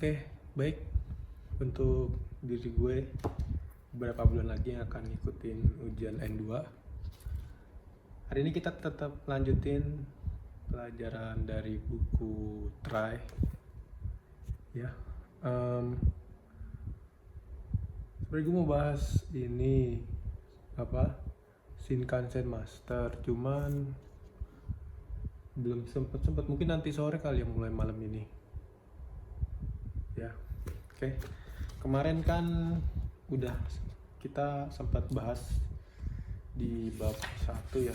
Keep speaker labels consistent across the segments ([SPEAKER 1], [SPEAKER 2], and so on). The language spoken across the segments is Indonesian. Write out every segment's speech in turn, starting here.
[SPEAKER 1] Oke, baik. Untuk diri gue, beberapa bulan lagi yang akan ngikutin ujian N2. Hari ini kita tetap lanjutin pelajaran dari buku Try. Ya, sebenarnya gue mau bahas ini Shinkansen Master, cuman belum sempet. Mungkin nanti sore kali ya, mulai malam ini. Ya, oke. Kemarin kan udah kita sempat bahas di bab 1 ya.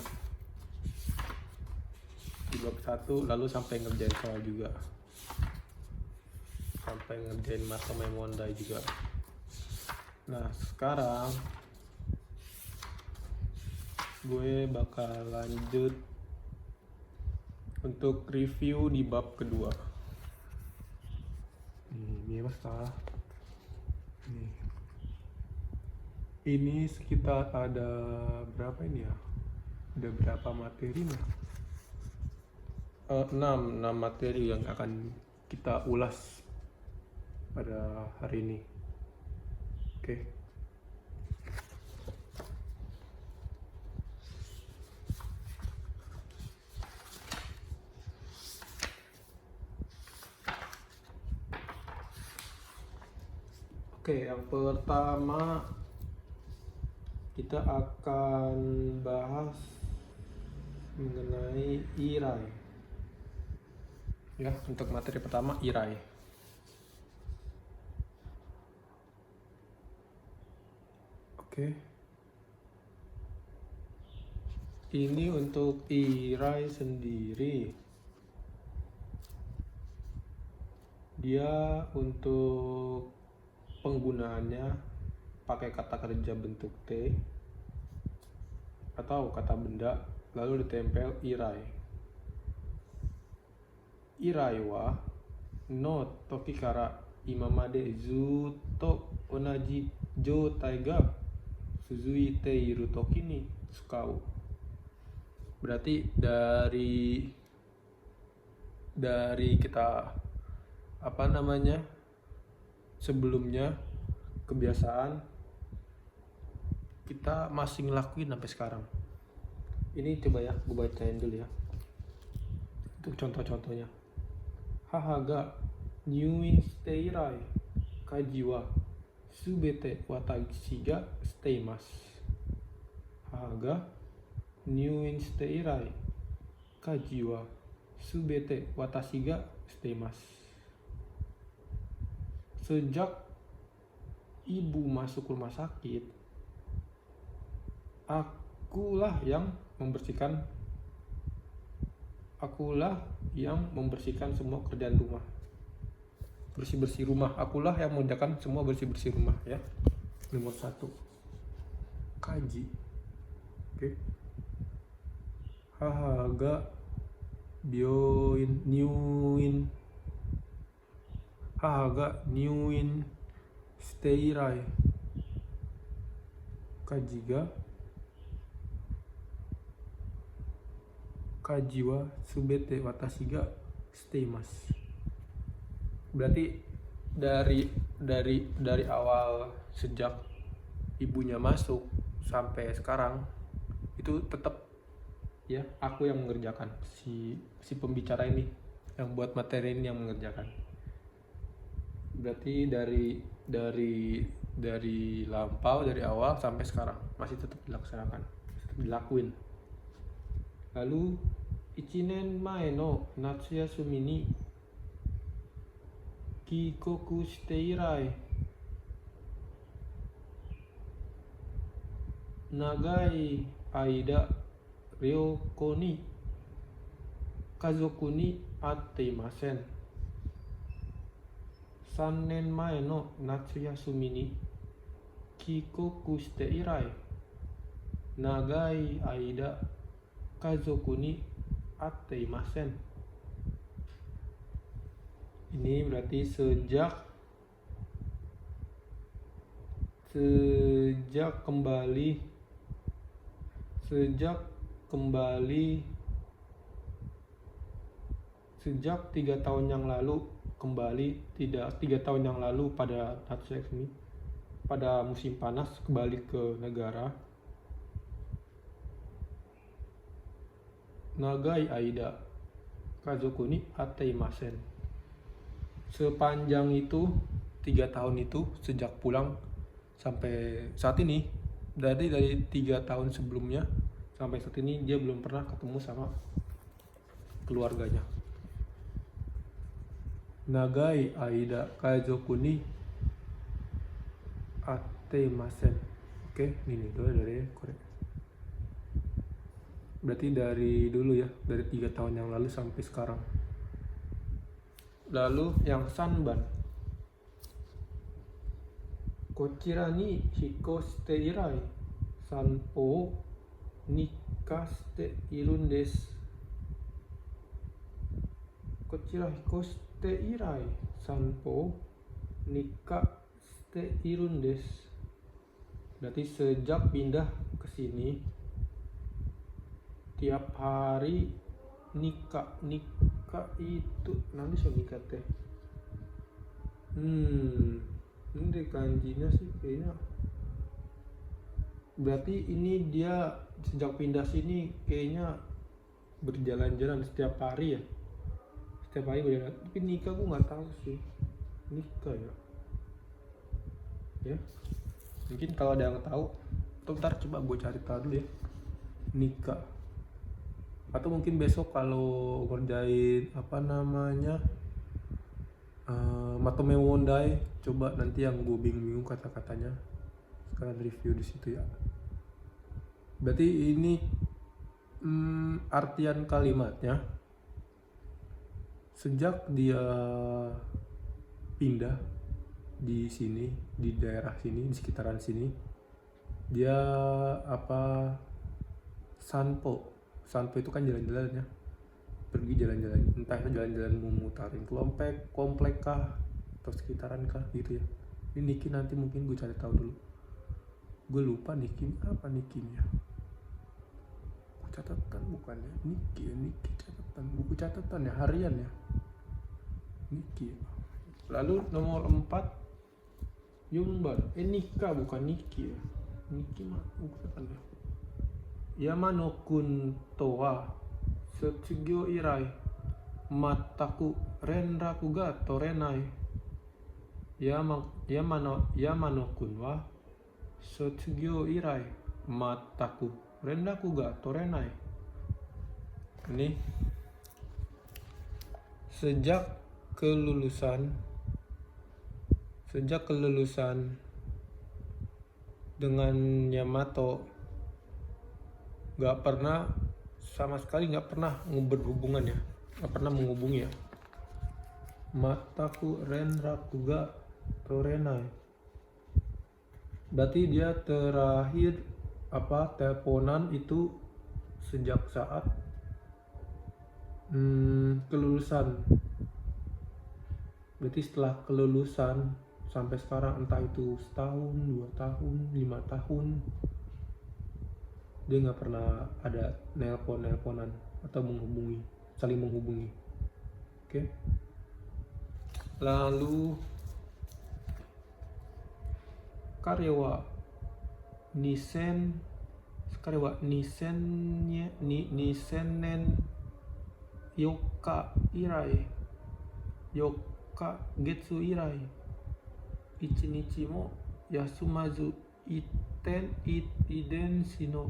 [SPEAKER 1] Di bab 1 lalu sampai ngerjain soal juga. Sampai ngerjain Masome Mondai juga. Nah, sekarang gue bakal lanjut untuk review di bab kedua. Ini masalah. Ini sekitar ada berapa ini ya? Ada berapa materi nih? 6 materi yang akan kita ulas pada hari ini. Oke. Oke, yang pertama kita akan bahas mengenai irai. Ya, untuk materi pertama irai. Oke. Ini untuk irai sendiri. Dia untuk penggunaannya pakai kata kerja bentuk T atau kata benda lalu ditempel irai. Irai wa no toki kara imamade zu to onaji joutai ga suzuite iru toki ni tsukau. Berarti dari kita sebelumnya kebiasaan kita masih ngelakuin sampai sekarang. Ini coba ya, gue bacain dulu ya. Untuk contoh-contohnya. Hahaga nyuin steirai kaji wa subete watashi ga shiteimasu. Hahaga nyuin steirai kaji wa subete watashi ga shiteimasu. Sejak ibu masuk rumah sakit, akulah yang membersihkan semua kerjaan rumah. Bersih-bersih rumah, akulah yang mengerjakan semua bersih-bersih rumah ya. Nomor 1. Kaji. Oke. Hahaga nyuin steirai kaji wa subete watashi ga shiteimasu. Berarti dari awal sejak ibunya masuk sampai sekarang itu tetap ya aku yang mengerjakan, si pembicara ini yang buat materi ini yang mengerjakan. Berarti dari lampau, dari awal sampai sekarang masih tetap dilaksanakan, tetap dilakuin. Lalu ichinen mae no natsuyasumi ni kikoku shite irai nagai aida ryoko ni kazoku ni atte imasen. 3年前の夏休みに帰国して以来、長い間家族に会っていません. Ini berarti sejak kembali sejak 3 tahun yang lalu kembali tidak 3 tahun yang lalu pada Natsuki ini, pada musim panas kembali ke negara. Nagai aida kazoku ni ataimasen. Sepanjang itu 3 tahun itu sejak pulang sampai saat ini, dari 3 tahun sebelumnya sampai saat ini dia belum pernah ketemu sama keluarganya. Nagai aida kazoku ni ataimasen. Oke, ini dulu dari Korea. Berarti dari dulu ya, dari 3 tahun yang lalu sampai sekarang. Lalu yang sanban. Kochira ni hikoshite irai sanpo o nikashite irun desu. Kochira hikoshite irai sanpo o nikashite irun desu. Berarti sejak pindah ke sini tiap hari nikah itu nanti saya nikah teh. Ini kanjinya sih kayaknya. Berarti ini dia sejak pindah sini kayaknya berjalan-jalan setiap hari ya. Setiap hari berjalan. Tapi nikah gue nggak tahu sih. Nikah ya. Mungkin kalau ada yang tahu, ntar coba gue cari tahu dulu ya. Nikah. Atau mungkin besok kalau ngerjain Matome Mondai, coba nanti yang gue bingung kata-katanya sekalian review di situ ya. Berarti ini artian kalimatnya, sejak dia pindah di sini, di daerah sini, di sekitaran sini, dia Sanpo itu kan jalan-jalan ya, pergi jalan-jalan, entah itu jalan-jalan memutarin komplek kah atau sekitaran kah gitu ya. Ini Niki nanti mungkin gue cari tahu dulu, gue lupa Niki apa Nikinya. Catatan bukannya Niki catatan, buku catatan ya, harian ya Niki. Lalu nomor 4 Yumban, Nika bukan Niki ya, Niki mah bukan ya. Yamano-kun to wa setsugyo irai mataku renraku ga torenai. Yamano-kun wa setsugyo irai mataku renraku ga torenai. Ini sejak kelulusan dengan Yamato sama sekali nggak pernah berhubungan ya, nggak pernah menghubungi ya. Mataku renraku ga torenai. Berarti dia terakhir teleponan itu sejak saat kelulusan. Berarti setelah kelulusan sampai sekarang, entah itu setahun, 2 tahun, 5 tahun, dia nggak pernah ada nelponan atau saling menghubungi. Oke. Lalu karyawa nisenen yoka getsu irai ichinichi mo yasumazu idenshi no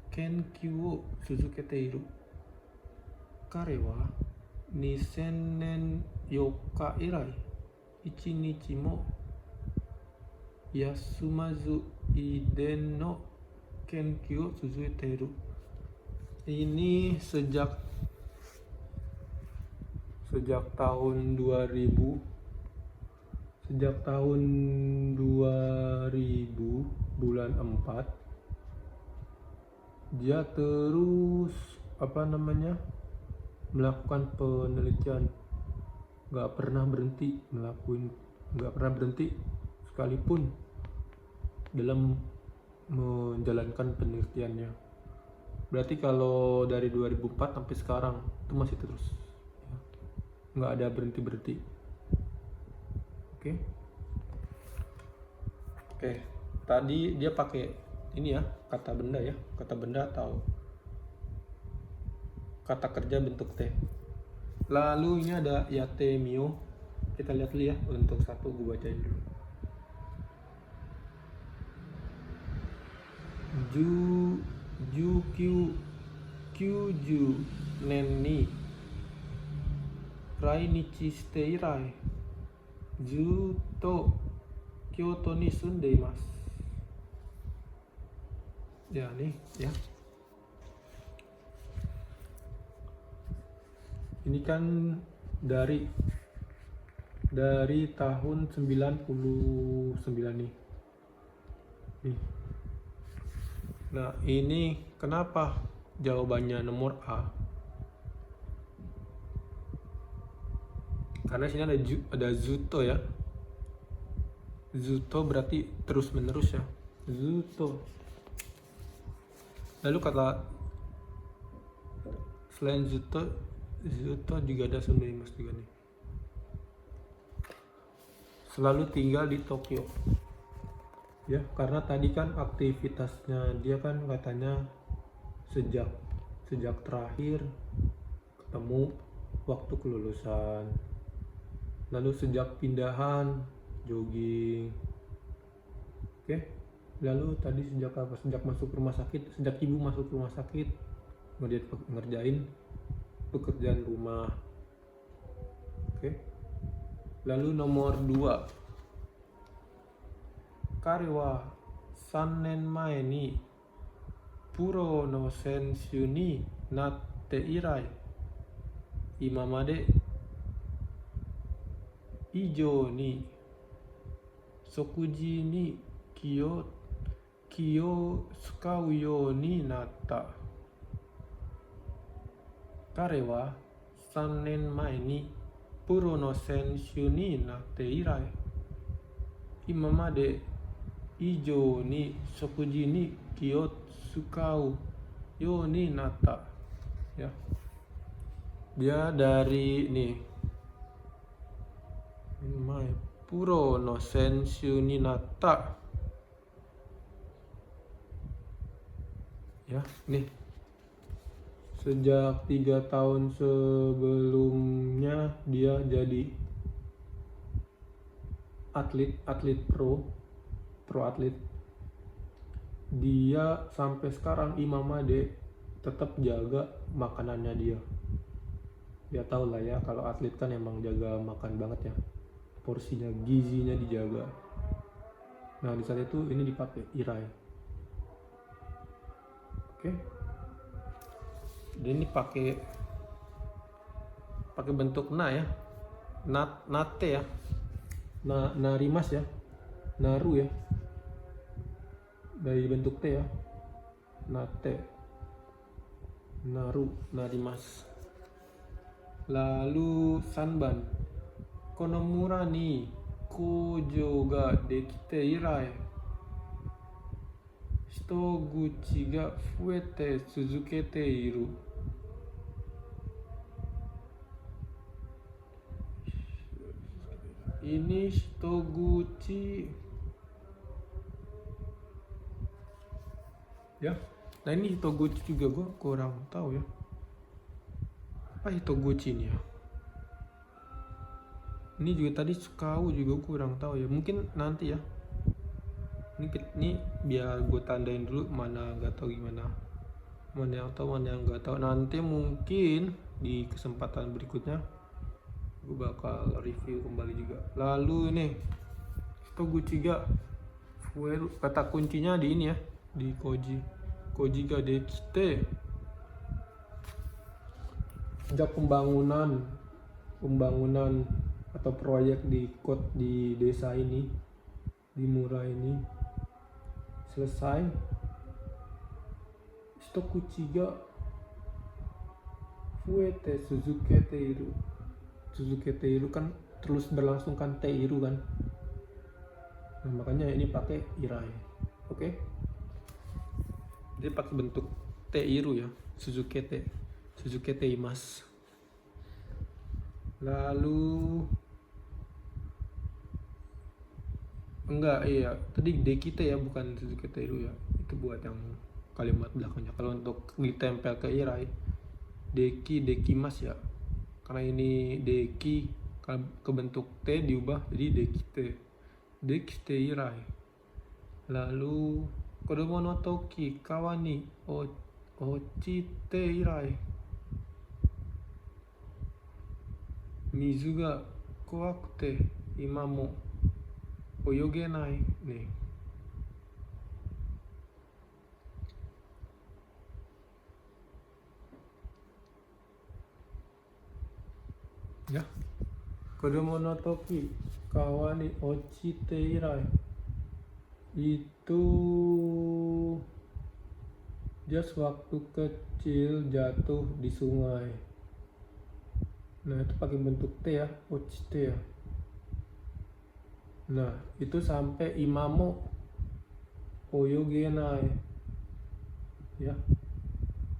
[SPEAKER 1] kenkyū wo tsuzukete iru. Kare wa 2000年4日以来1日も休まず遺伝の研究を続けている. Ini sejak tahun 2000 bulan 4 dia terus melakukan penelitian, nggak pernah berhenti sekalipun dalam menjalankan penelitiannya. Berarti kalau dari 2004 sampai sekarang itu masih terus ya. Nggak ada berhenti Oke. Oke, tadi dia pakai ini ya, kata benda ya, kata benda atau kata kerja bentuk T. Lalu ini ada yate mio. Kita lihat dulu ya, untuk satu gue bacain dulu. Kyuju nen ni rainichi shite irai zutto Kyoto ni sundeimasu. Ya nih ya. Ini kan dari tahun 99 nih. Nah, ini kenapa jawabannya nomor A? Karena sini ada Zutto ya. Zutto berarti terus menerus ya. Zutto. Lalu kata selain Zutto juga ada sundeimasu juga nih. Selalu tinggal di Tokyo. Ya, karena tadi kan aktivitasnya dia kan katanya sejak terakhir ketemu waktu kelulusan. Lalu sejak pindahan jogging. Oke. Lalu tadi sejak apa? Sejak masuk rumah sakit, sejak ibu masuk rumah sakit ngerjain pekerjaan rumah. Oke. Lalu nomor 2. Kare wa 3 nen mae ni puro no senshu ni natte irai ima made ijou ni sokuji ni ki o tsukau you ni natta. Kare wa 3 nen mae ni puro no senshu ni natte irai ima made ijo ni sokuji ni ki o tsukau yo ni natta. Ya. Dia dari nih. Mai puro no senshu ni natta. Ya, nih. Sejak 3 tahun sebelumnya dia jadi atlet pro atlet. Dia sampai sekarang Imam Ade tetap jaga makanannya dia. Dia tahu lah ya kalau atlet kan emang jaga makan banget ya, porsinya, gizinya dijaga. Nah di saat itu ini dipakai irai. Oke. Dia ini pakai bentuk na ya, nate ya, narimas ya, naru ya, dari bentuk T ya, nate, naru, narimas. Lalu sanban, konomura ni kojo ga dekite irai hitoguchi ga fuete tsuzukete iru. Ini hitoguchi ya. Nah ini hitoguchi juga gue kurang tahu ya. Apa hitoguchi ini ya? Ini juga tadi tsukau juga kurang tahu ya. Mungkin nanti ya. Ini biar gue tandain dulu mana nggak tahu gimana. Mana yang tahu, mana yang nggak tahu. Nanti mungkin di kesempatan berikutnya gue bakal review kembali juga. Lalu ini hitoguchi ga fueru, kata kuncinya di ini ya, di koji ga dekite. Sejak pembangunan atau proyek di desa ini, di Mura ini selesai, hitoguchi ga fuete tsuzukete iru. Tsuzukete iru kan terus berlangsung kan, te iru kan. Nah, makanya ini pakai irai. Oke. Dia pakai bentuk te iru ya, tsuzukete imas. Lalu Enggak, iya. Tadi Dekite ya, bukan Suzuki Teru ya. Itu buat yang kalimat belakangnya. Kalau untuk ditempel ke irai, Dekimas ya. Karena ini Deki kebentuk T diubah jadi Dekite. Dekite irai. Lalu Kodomo no toki kawani ochite irai. Mizu ga kowakute ima mo oyogenai nih. Ya. Kodomo no toki kawani ochite irai. Itu just waktu kecil jatuh di sungai. Nah, itu pakai bentuk T ya, ochite ya. Nah, itu sampai imamo oyogenai. Ya.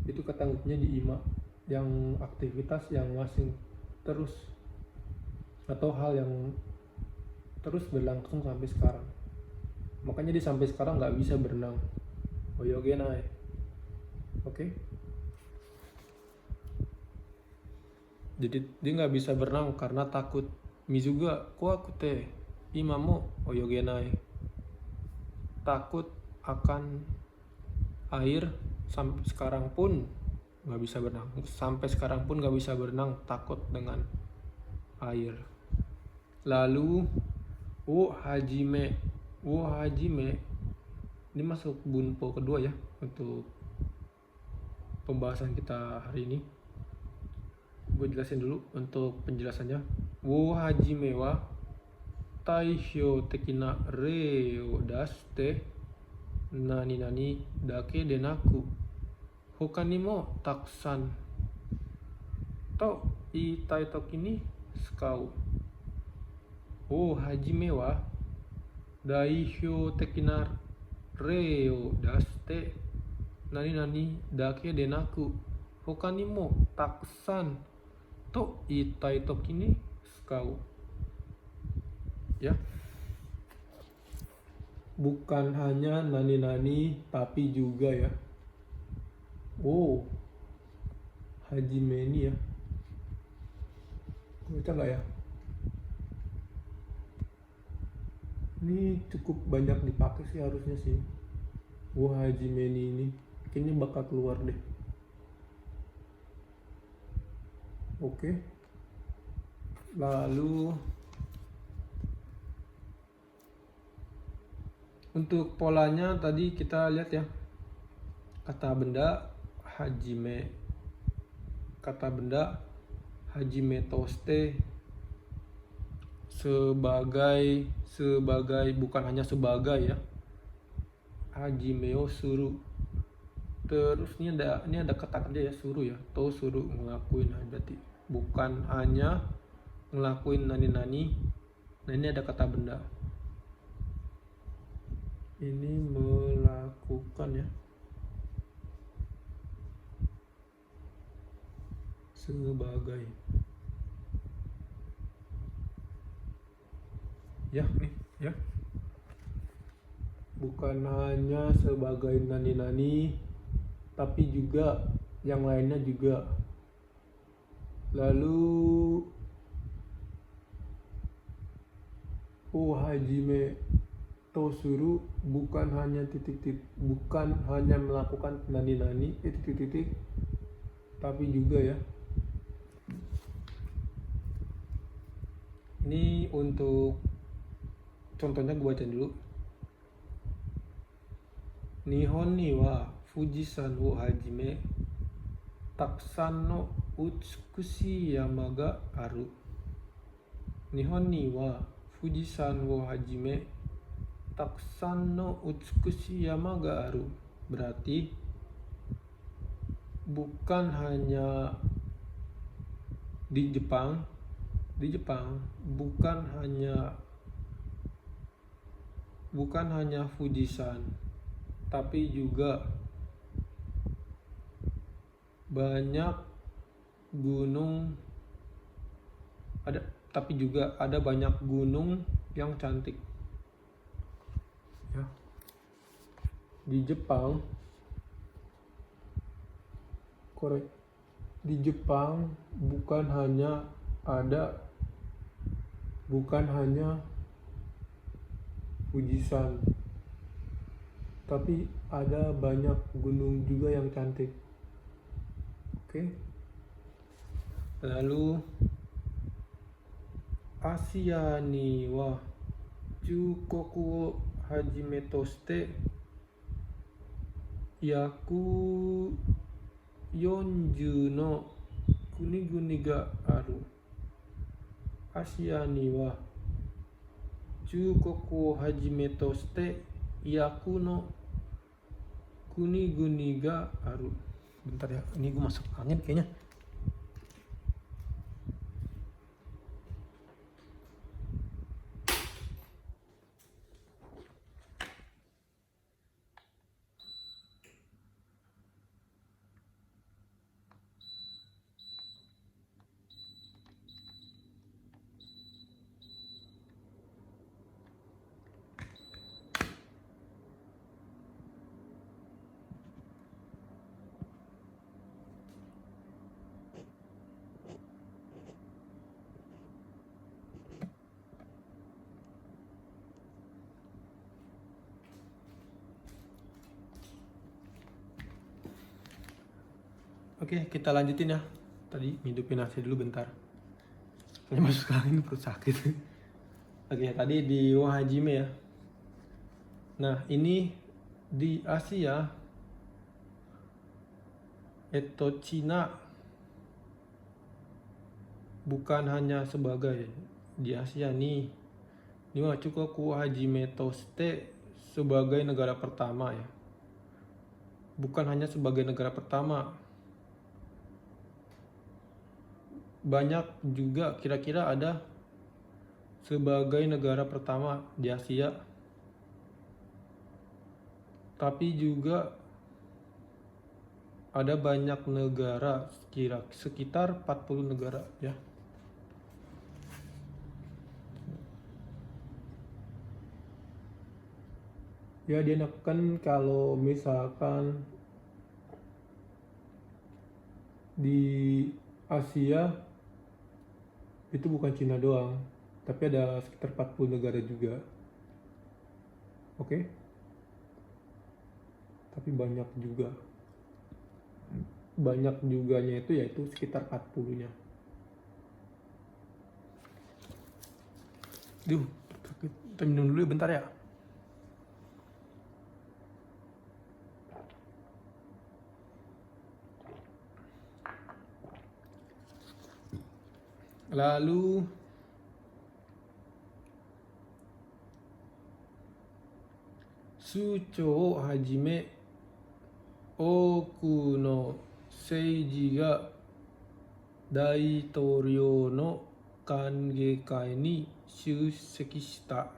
[SPEAKER 1] Itu kata ngunya di ima, yang aktivitas yang masih terus atau hal yang terus berlangsung sampai sekarang. Makanya dia sampai sekarang nggak bisa berenang. Oyogenai. Oke? Jadi dia nggak bisa berenang karena takut. Mizuga kowakute imamo oyogenai. Takut akan air sampai sekarang pun nggak bisa berenang. Sampai sekarang pun nggak bisa berenang, takut dengan air. Lalu wo hajime ini masuk bunpo kedua ya untuk pembahasan kita hari ini. Gue jelasin dulu untuk penjelasannya. Wo hajime wa taihyo tekina rei o dashite nani nani dake de naku hoka ni mo takusan to iitai toki ni sukau. Wo hajime wa daihyo tekina rei o dashite nani nani dake de naku hoka ni mo takusan to iitai toki ni sukau. Ya. Bukan hanya nani-nani tapi juga ya. Oh, hajime ini ya. Baca nggak ya? Ini cukup banyak dipakai sih harusnya sih. Oh, hajime ini kayaknya bakal keluar deh. Oke. Lalu untuk polanya tadi kita lihat ya. Kata benda hajime toste sebagai bukan hanya sebagai ya. Hajime o suru. Terus ini ada kata kerja ya, suru ya. To suru ngelakuin, berarti bukan hanya ngelakuin nani-nani. Nah, ini ada kata benda. Ini melakukan ya. Sebagai. Ya, nih, ya. Bukan hanya sebagai nani-nani, tapi juga yang lainnya juga. Lalu hajime tosuru bukan hanya bukan hanya melakukan nani-nani tapi juga ya. Ini untuk contohnya gue baca dulu. Nihon ni wa Fujisan wo hajime takusan no utsukushi yama ga aru. Nihon ni wa Fujisan wo hajime takusan no utsukushi yama ga aru. Berarti bukan hanya di Jepang bukan hanya Fujisan, tapi juga banyak gunung ada banyak gunung yang cantik. ya. Di Jepang, di Jepang bukan hanya Fujisan, tapi ada banyak gunung juga yang cantik. Oke. Lalu Asia ni wa Chukoku wo hajime to shite yaku 40の国々がある。アシアには中国をはじめとして約の国々がある. Bentar ya, ini gue masuk angin kayaknya. Oke, kita lanjutin ya. Tadi hidupin nasi dulu bentar. Kayaknya masuk angin perut sakit. Oke, tadi di Wahajime ya. Nah, ini di Asia, Cina bukan hanya sebagai di Asia nih. Ini Chukoku Hajime to shite sebagai negara pertama ya. Bukan hanya sebagai negara pertama. Banyak juga kira-kira ada sebagai negara pertama di Asia. Tapi juga ada banyak negara, sekitar 40 negara ya. Ya, dia kan kalau misalkan di Asia itu bukan Cina doang, tapi ada sekitar 40 negara juga. Oke? Tapi banyak juganya itu yaitu sekitar 40-nya. Kita minum dulu bentar ya. Lalu Suchoをはじめ多くの政治が大統領の歓迎会に出席した。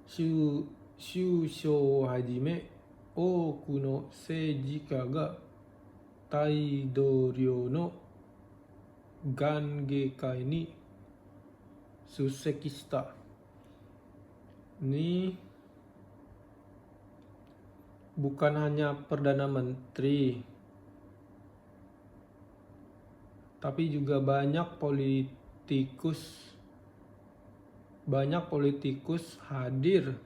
[SPEAKER 1] 首相をはじめ多くの政治家が大統領の歓迎会に出席した. Ini bukan hanya Perdana Menteri, tapi juga banyak politikus hadir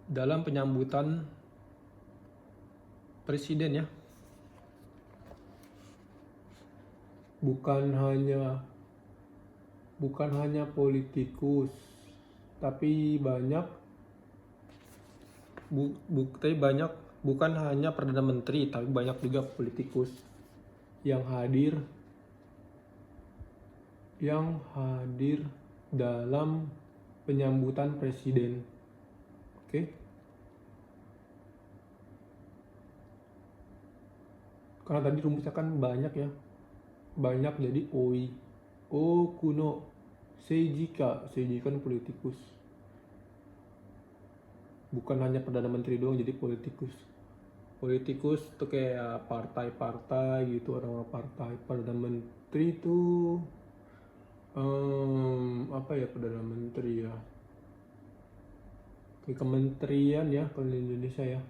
[SPEAKER 1] dalam penyambutan presiden ya. Bukan hanya politikus, tapi bukan hanya Perdana Menteri, tapi banyak juga politikus yang hadir dalam penyambutan presiden. Oke? Karena tadi rumusnya kan banyak ya. Banyak jadi OI. Okuno seijika kan politikus. Bukan hanya Perdana Menteri doang jadi politikus. Politikus tuh kayak partai-partai gitu, orang-orang partai. Perdana Menteri itu Apa ya, Perdana Menteri ya, ke kementerian ya kalau di Indonesia ya,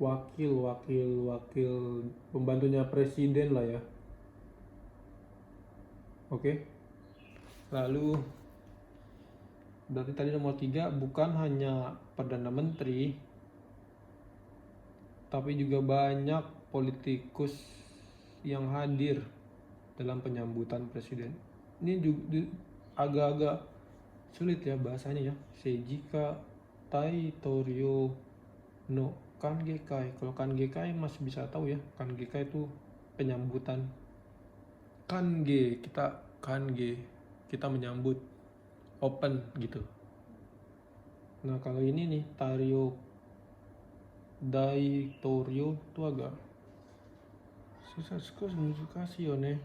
[SPEAKER 1] wakil pembantunya presiden lah ya. Oke. Lalu berarti tadi nomor 3, bukan hanya Perdana Menteri tapi juga banyak politikus yang hadir dalam penyambutan presiden. Ini juga agak-agak sulit ya bahasanya ya. Seijika Taitorio no Kangekai. Kalau Kangekai masih bisa tahu ya. Kangekai itu penyambutan. Kange, kita menyambut, open gitu. Nah kalau ini nih Daitorio itu agak susah sih yo ne.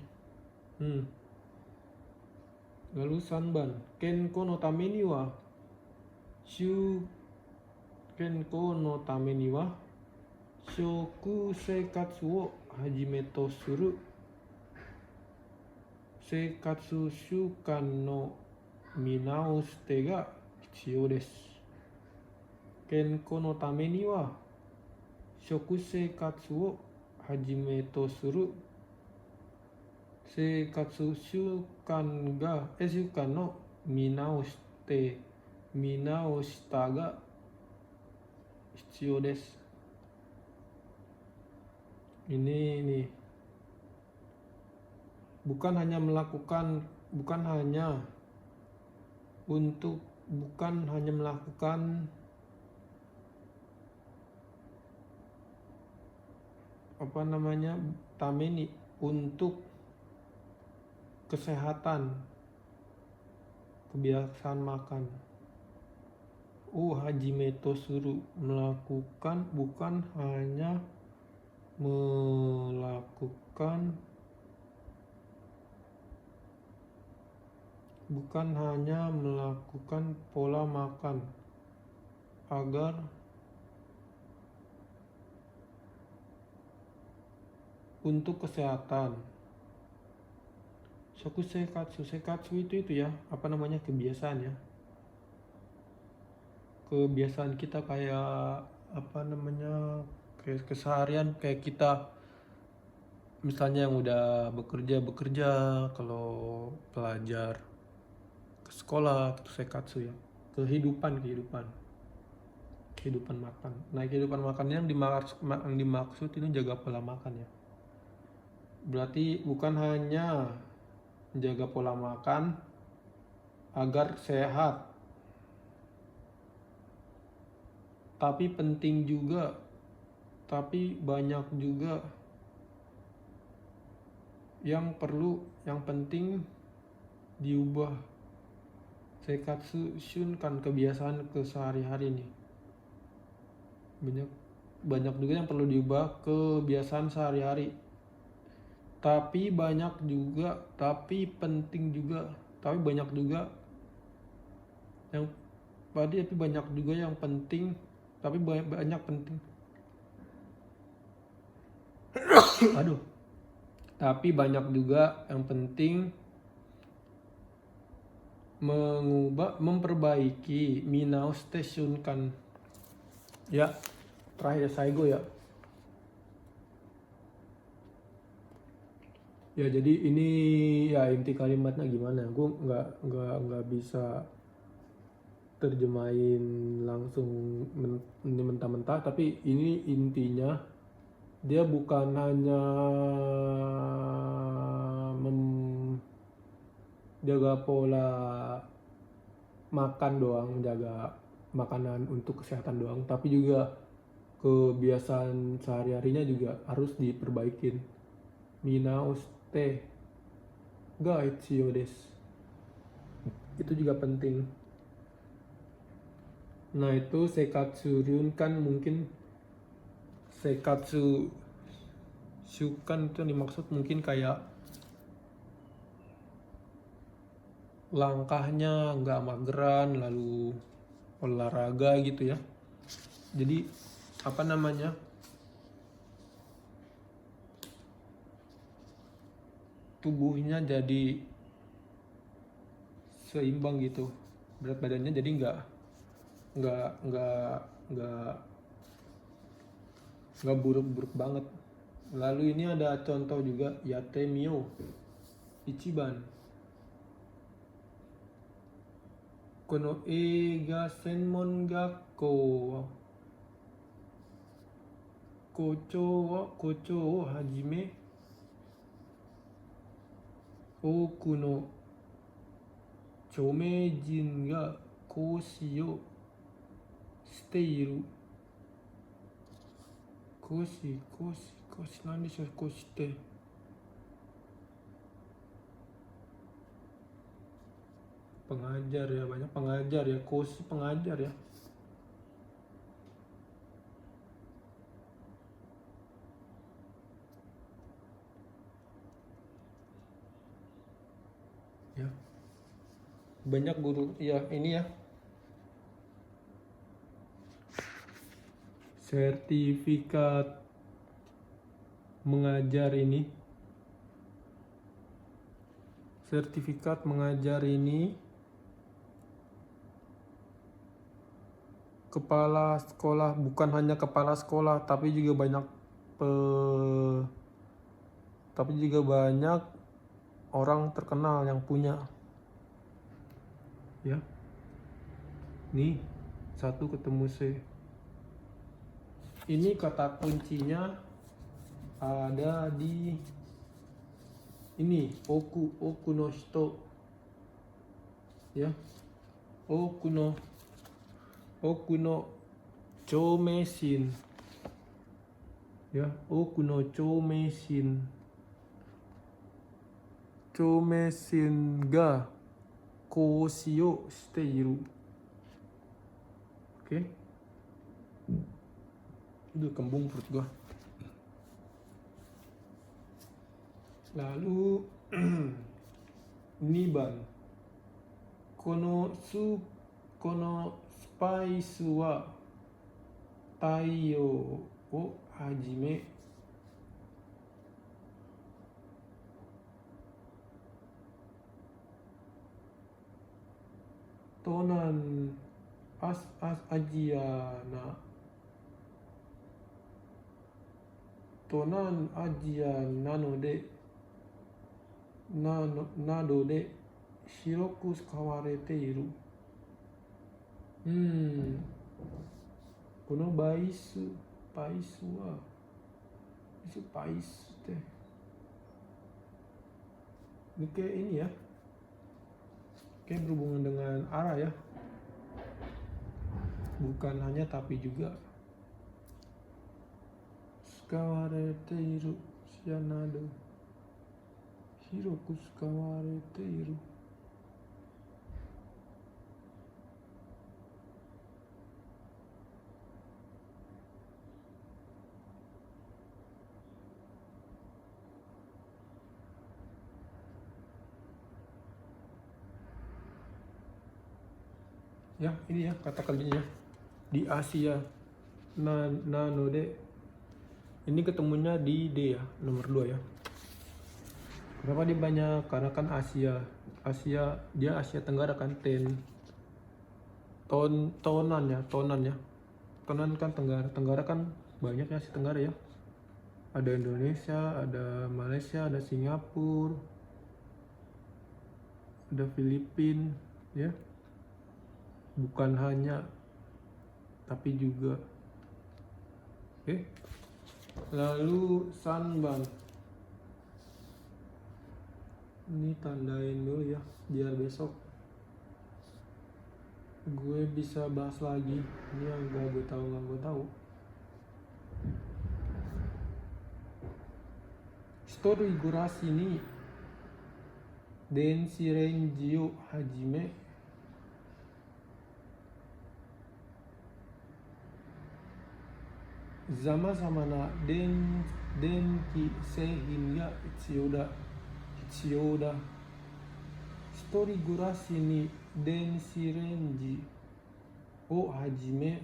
[SPEAKER 1] Lalu Sanban, Kenko no tame ni wa Kenko no tame ni wa shoku seikatsu wo hajime to suru seikatsu shukan no minaoshite ga hitsuyou desu. Kenko no tame ni wa shoku seikatsu wo hajime to suru seikatsu shukan no minaoshita ga hitsuyou desu. Ini nih, bukan hanya melakukan tameni untuk kesehatan, kebiasaan makan. Hajime to suru, melakukan, bukan hanya melakukan pola makan agar untuk kesehatan. Shoku seikatsu itu ya, kebiasaan ya. Kebiasaan kita kayak kayak keseharian, kayak kita misalnya yang udah bekerja, kalau pelajar ke sekolah, itu seikatsu ya. Kehidupan makan. Nah, kehidupan makannya yang dimaksud itu jaga pola makan ya. Berarti bukan hanya menjaga pola makan agar sehat, tapi banyak juga yang penting diubah. Seikatsu shunkan, kebiasaan kesehari-hari nih. Banyak juga yang perlu diubah kebiasaan sehari-hari. Tapi banyak juga yang penting, tapi banyak penting. Tapi banyak juga yang penting memperbaiki minaoshite shunkan. Ya, terakhir saigo ya. Ya jadi ini ya inti kalimatnya gimana? Gue nggak bisa terjemahin langsung mentah-mentah, tapi ini intinya dia bukan hanya menjaga pola makan doang, menjaga makanan untuk kesehatan doang, tapi juga kebiasaan sehari-harinya juga harus diperbaikin. Minaoshite ga hitsuyou desu. Itu juga penting. Nah, itu seikatsu ryun kan, mungkin seikatsu shukan itu dimaksud mungkin kayak langkahnya nggak mageran, lalu olahraga gitu ya. Jadi tubuhnya jadi seimbang gitu berat badannya, jadi nggak nggak nggak nggak buruk-buruk banget. Lalu ini ada contoh juga, Yate Mio Ichiban Kono Eiga Senmon Gakko Kocho wo hajime Oku no chomeijin ga koshi o shite iru. Koshi,何でしょう、koshiってpengajar ya, banyak pengajar ya, koshi pengajar ya. Ya, banyak guru ya, ini ya, sertifikat mengajar ini, sertifikat mengajar ini kepala sekolah, bukan hanya kepala sekolah, tapi juga banyak orang terkenal yang punya. Ya, nih 1 ketemu C. Ini kata kuncinya ada di ini, oku no hito ya, oku no chomeshin ya, oku no chomeshin ga koshi o shite iru. Oke. Udah kembung perut gua. Lalu 2番、このスパイスは太陽をはじめ東南アジアなのでなどで広く使われている。このバイスはってini kayak ini ya, kayak berhubungan dengan arah ya, bukan hanya tapi juga. Skawarete iru shianado hiroku skawarete iru. Ya, ini ya kata kerjanya di Asia. Nanode ini ketemunya di D ya, nomor 2 ya. Kenapa dia banyak? Karena kan Asia dia Asia Tenggara kan, tonan ya. Tonan kan Tenggara kan banyak ya, Asia Tenggara ya. Ada Indonesia, ada Malaysia, ada Singapura, ada Filipina ya. Bukan hanya tapi juga. Oke. Lalu Sanban, ini tandain dulu ya biar besok gue bisa bahas lagi. Ini yang gak gue tahu. Story Gurashi ni Denshi Renji o hajime Zama-zama na denki seihin ga hitsuyou da. Story Gurashi ni Denshi Renji o hajime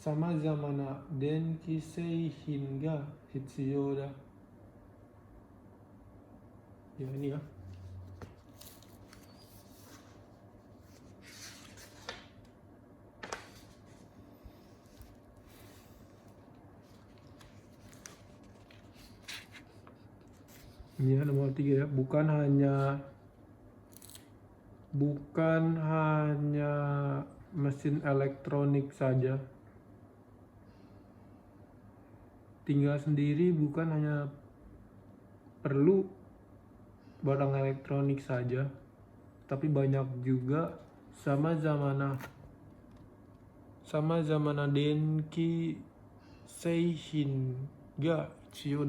[SPEAKER 1] Sama-zama na denki seihin ga hitsuyou da. Ya ini ya. Ini ya nomor 3 ya, bukan hanya mesin elektronik saja. Tinggal sendiri bukan hanya perlu barang elektronik saja, tapi banyak juga sama zamana denki seishin ga ichiyo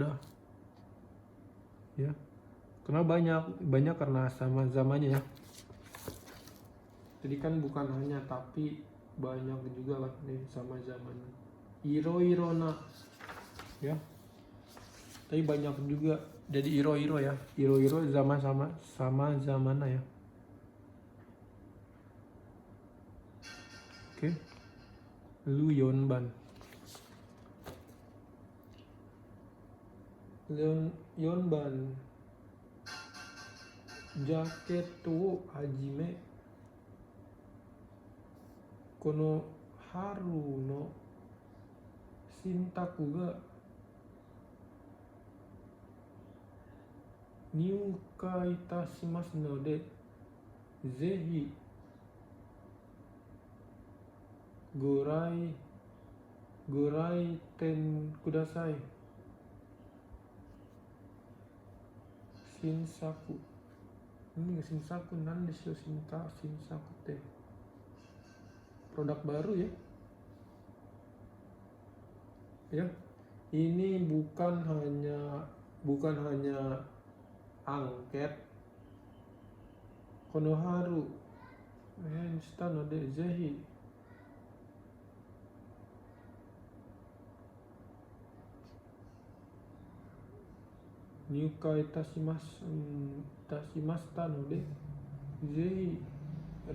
[SPEAKER 1] ya. Karena banyak karena sama zamannya ya. Jadi kan bukan hanya tapi banyak juga kan nih sama zaman. Iro ya. Tapi banyak juga. Jadi iro ya. Iro sama zamana ya. Oke. Lu Yonban. Yonban. Jaket wo hajime kono haru no shintaku ga入荷いたしますので、ぜひご来店ください。新作。Ini Shinsaku nan desu Shinsaku teh. Produk baru ya. Ya. Ini bukan hanya angket. Konoharu shita node zehi入荷いたしましたので、ぜひ来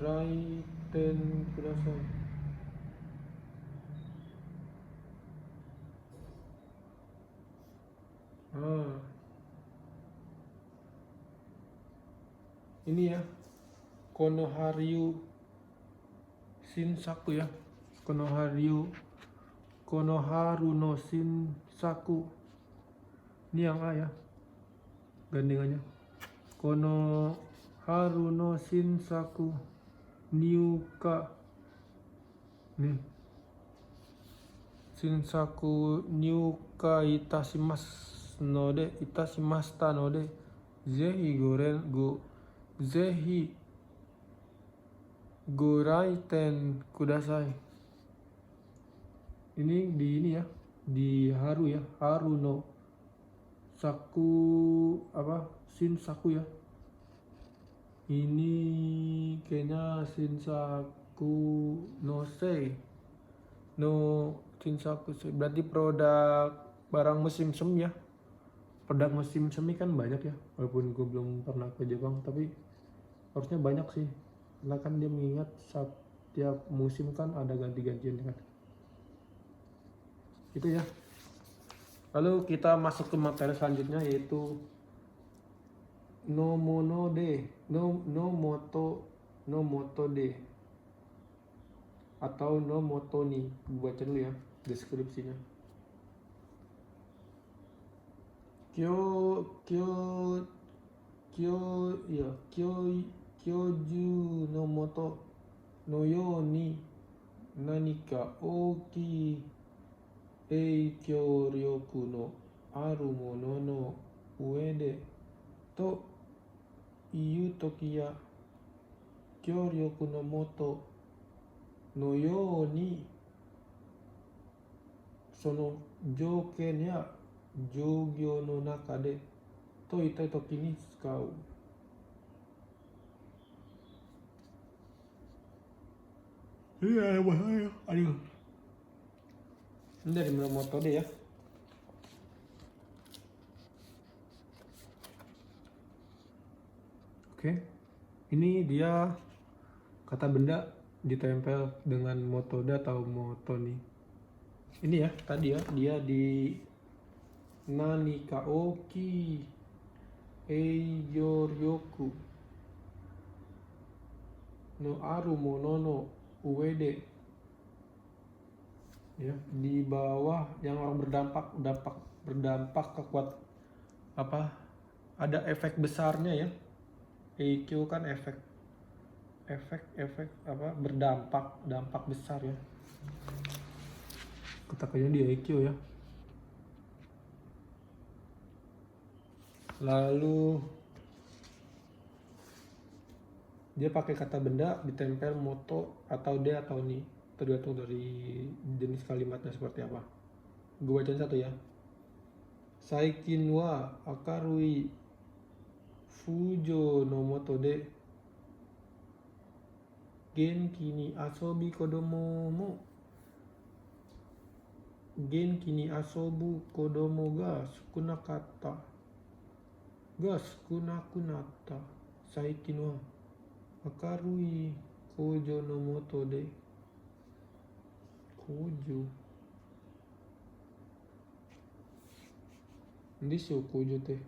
[SPEAKER 1] 店ください。Ini ya, Konoharu Shinsaku ya. Konoharu no Shinsaku. Ini yang A ya. Gandengannya. Konoharu no Shinsaku Nyuka. Nih. Shinsaku Nyuka itashimasta node zehi goraiten kudasai. Ini ya, di Haru ya, Haru no Saku Shinsaku ya. Ini kayaknya Shinsaku no Shinsaku sei. Berarti produk barang musim semi ya. Produk musim semi kan banyak ya. Walaupun gue belum pernah ke Jepang, tapi harusnya banyak sih. Karena kan dia mengingat setiap musim kan ada ganti-gantian kan. Itu ya. Lalu kita masuk ke materi selanjutnya, yaitu no moto de atau no moto ni. Baca dulu ya deskripsinya. Kyoju no moto no you ni nanika ookii 影響力のあるものの上でという時や協力のもとのようにその条件や状況の中でといった時に使う。Iya, bahaya. Aduh. Ini dari moto deh ya. Oke. Ini dia kata benda ditempel dengan motode atau motoni. Ini ya, tadi ya, dia di nanika oki eiyoryoku no aru mono no uede. Ya, di bawah yang orang berdampak kekuat ada efek besarnya ya. Eikyo kan efek apa, dampak besar ya. Katakannya di Eikyo ya. Lalu dia pakai kata benda ditempel moto atau de atau ni, tergantung dari jenis kalimatnya seperti apa. Gue bacain satu ya. Saikin wa akarui fujo no moto de genki ni asobi kodomo mo genki ni asobu kodomo ga sukunaku natta saikin wa akarui kojo no moto de kojo desu yo kojo te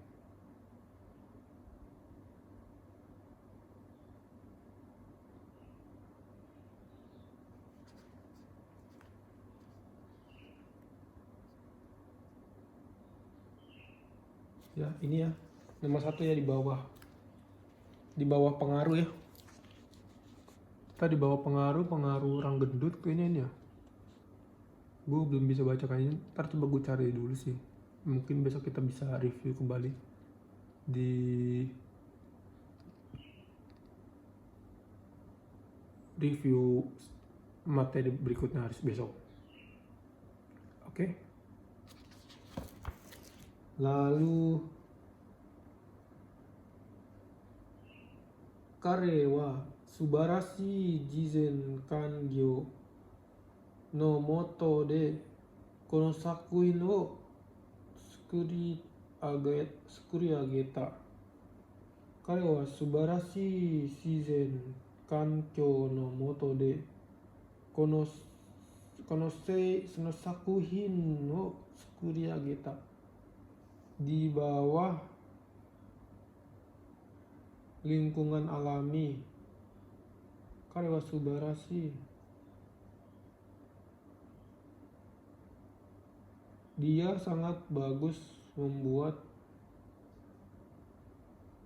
[SPEAKER 1] ya. Ini ya nomor 1 ya, di bawah pengaruh ya. Kita di bawah pengaruh orang gendut kayaknya ini ya. Gue belum bisa baca kayaknya, ntar coba gue cari dulu sih. Mungkin besok kita bisa review kembali di review materi berikutnya harus besok. Oke. Lalu kare wa subarashi jizen kangyo no moto de kono sakuin wo sukuri ageta. Kare wa subarashi jizen kankyo no moto de kono sakuhin wo sukuri ageta. Di bawah lingkungan alami. Kare wa subarashi, dia sangat bagus membuat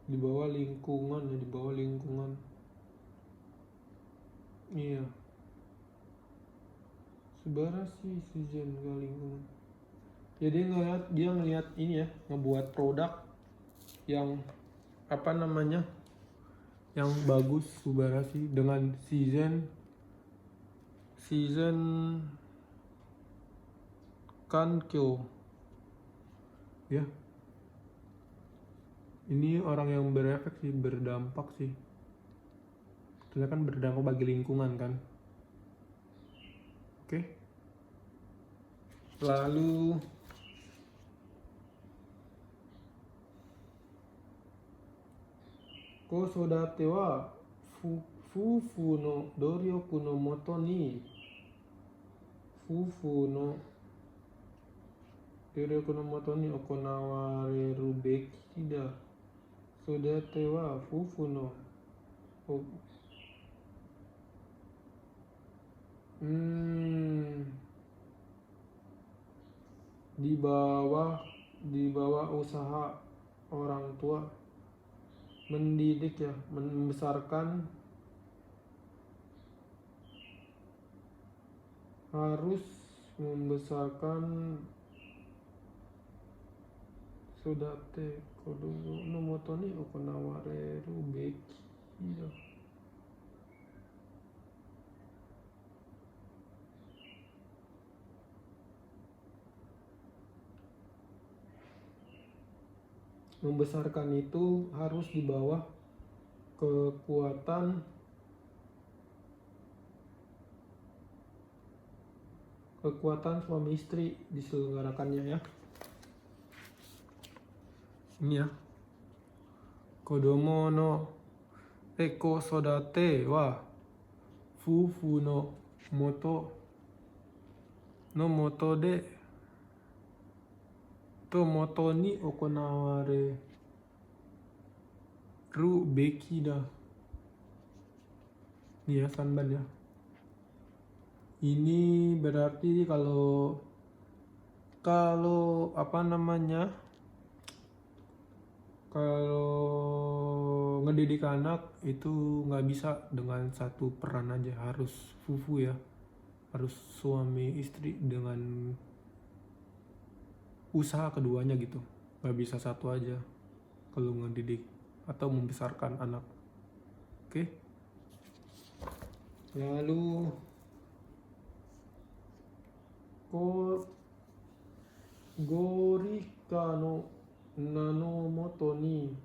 [SPEAKER 1] di bawah lingkungan ya, di bawah lingkungan. Iya. Subarashi season ke lingkungan. Ya dia ngelihat ini ya, ngebuat produk yang apa namanya? Yang bagus, subarashi, dengan season kankyo ya. Ini orang yang berefek sih, berdampak sih. Itu kan berdampak bagi lingkungan kan. Oke. Lalu Kosodate wa fufu no doryoku no moto ni okonawareru beki da. Sodate wa fufu no di bawah usaha orang tua mendidik ya, membesarkan, harus membesarkan sodate kodomo no moto ni okonawareru beki da. Membesarkan itu harus di bawah kekuatan suami istri diselenggarakannya ya. Ini ya. Kodomo no ekosodate wa fufu no moto de to moto ni okonawareru beki da. Ini ya sanban ya. Ini berarti kalau apa namanya, kalau ngedidik anak itu nggak bisa dengan satu peran aja, harus fufu ya, harus suami istri dengan usaha keduanya gitu, nggak bisa satu aja kalau ngedidik atau membesarkan anak. Oke. Lalu Gorika no Nanomoto ni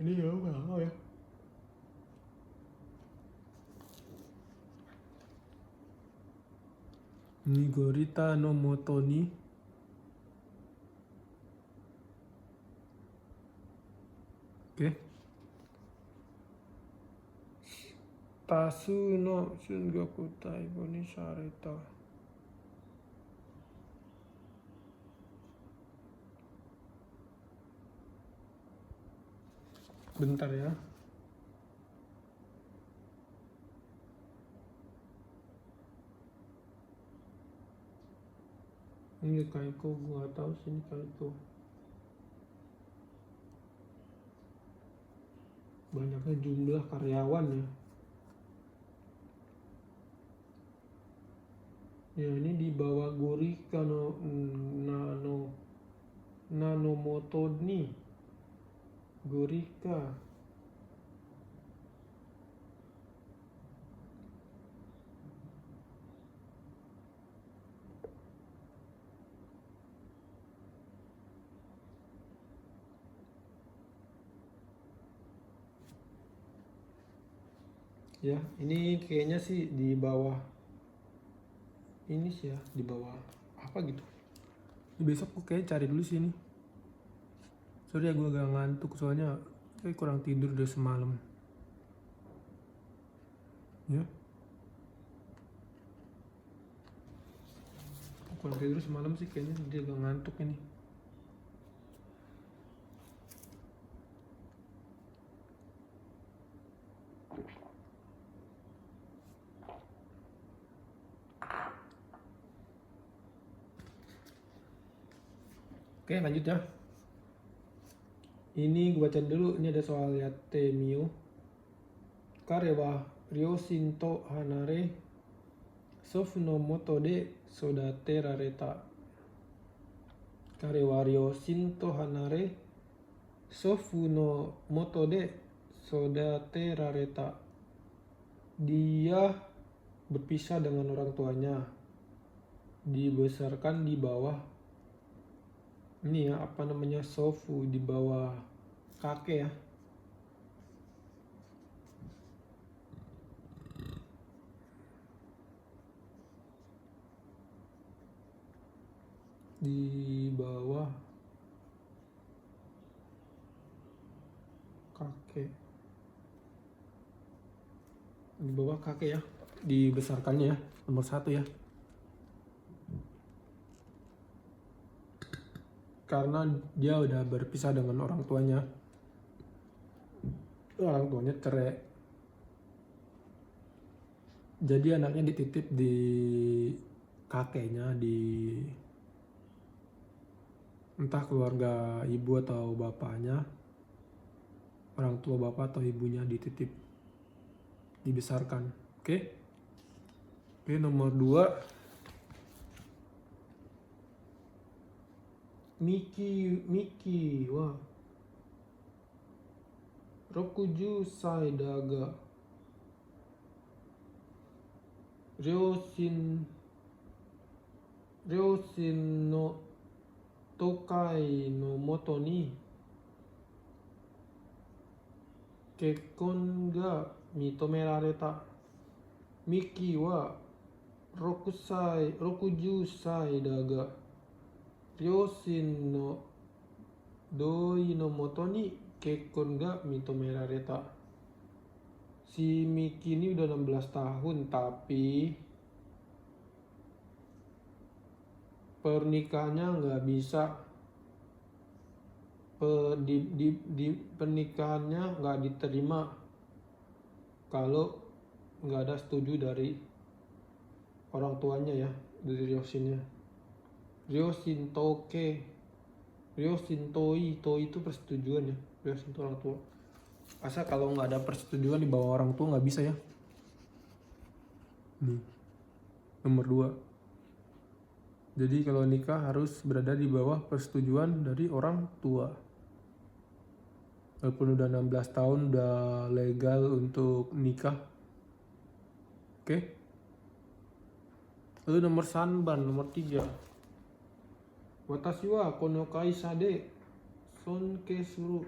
[SPEAKER 1] ini ya apa ya? Ni Gorita no Moto ni oke. Tasu no Shungaku Taibo ni Shareta. Bentar ya. Ini Kaiko, gua nggak tahu sih ini Kaiko. Banyaknya jumlah karyawan ya. Ya ini di bawah Gorika no Nanomoto ni Gorika. Ya, ini kayaknya sih di bawah ini sih ya, di bawah apa gitu. Besok aku kayak cari dulu sih ini. Sorry ya gue agak ngantuk soalnya kayak kurang tidur udah semalam. Ya. Kurang tidur semalam sih kayaknya dia agak ngantuk ini. Oke lanjut ya. Ini gue baca dulu, ini ada soal Yatte Mio. Kare wa ryoshin to hanare sofu no moto de sodate rareta. Kare wa ryoshin to hanare sofu no moto de sodate rareta. Dia berpisah dengan orang tuanya, dibesarkan di bawah ini ya, apa namanya, sofu, di bawah kakek ya. Di bawah kakek, di bawah kakek ya, dibesarkannya ya, nomor 1 ya. Karena dia udah berpisah dengan orang tuanya cerai, jadi anaknya dititip di kakeknya, di entah keluarga ibu atau bapaknya, orang tua bapak atau ibunya dititip, dibesarkan. Oke, nomor 2 Miki wa 60歳だが両親の都会のもとに結婚が認められた。ミキは60歳だが両親の同意のもとに結婚が認められた. Si Miki ini udah 16 tahun tapi pernikahannya nggak bisa, pernikahannya nggak diterima kalau nggak ada setuju dari orang tuanya ya, dari Ryoshinnya. Ryo Shintoke, Ryo Shintoi, toi itu persetujuan ya. Ryo Shinto orang tua. Asa kalau nggak ada persetujuan di bawah orang tua nggak bisa ya. Nih, nomor 2. Jadi kalau nikah harus berada di bawah persetujuan dari orang tua. Walaupun udah 16 tahun udah legal untuk nikah. Oke. Lalu nomor sanban, nomor 3. Watashi wa kono kaisa de sonke suru.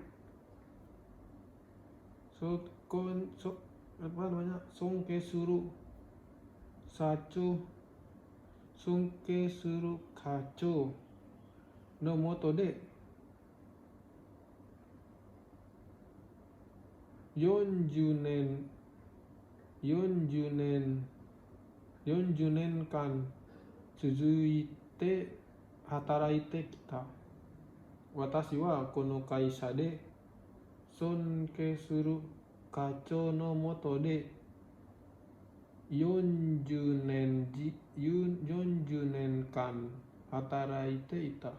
[SPEAKER 1] Sonke suru sacho sonke suru kacho no moto de 40年間続いて働いてきた。私はこの会社で尊敬する課長のもとで40年間働いていた。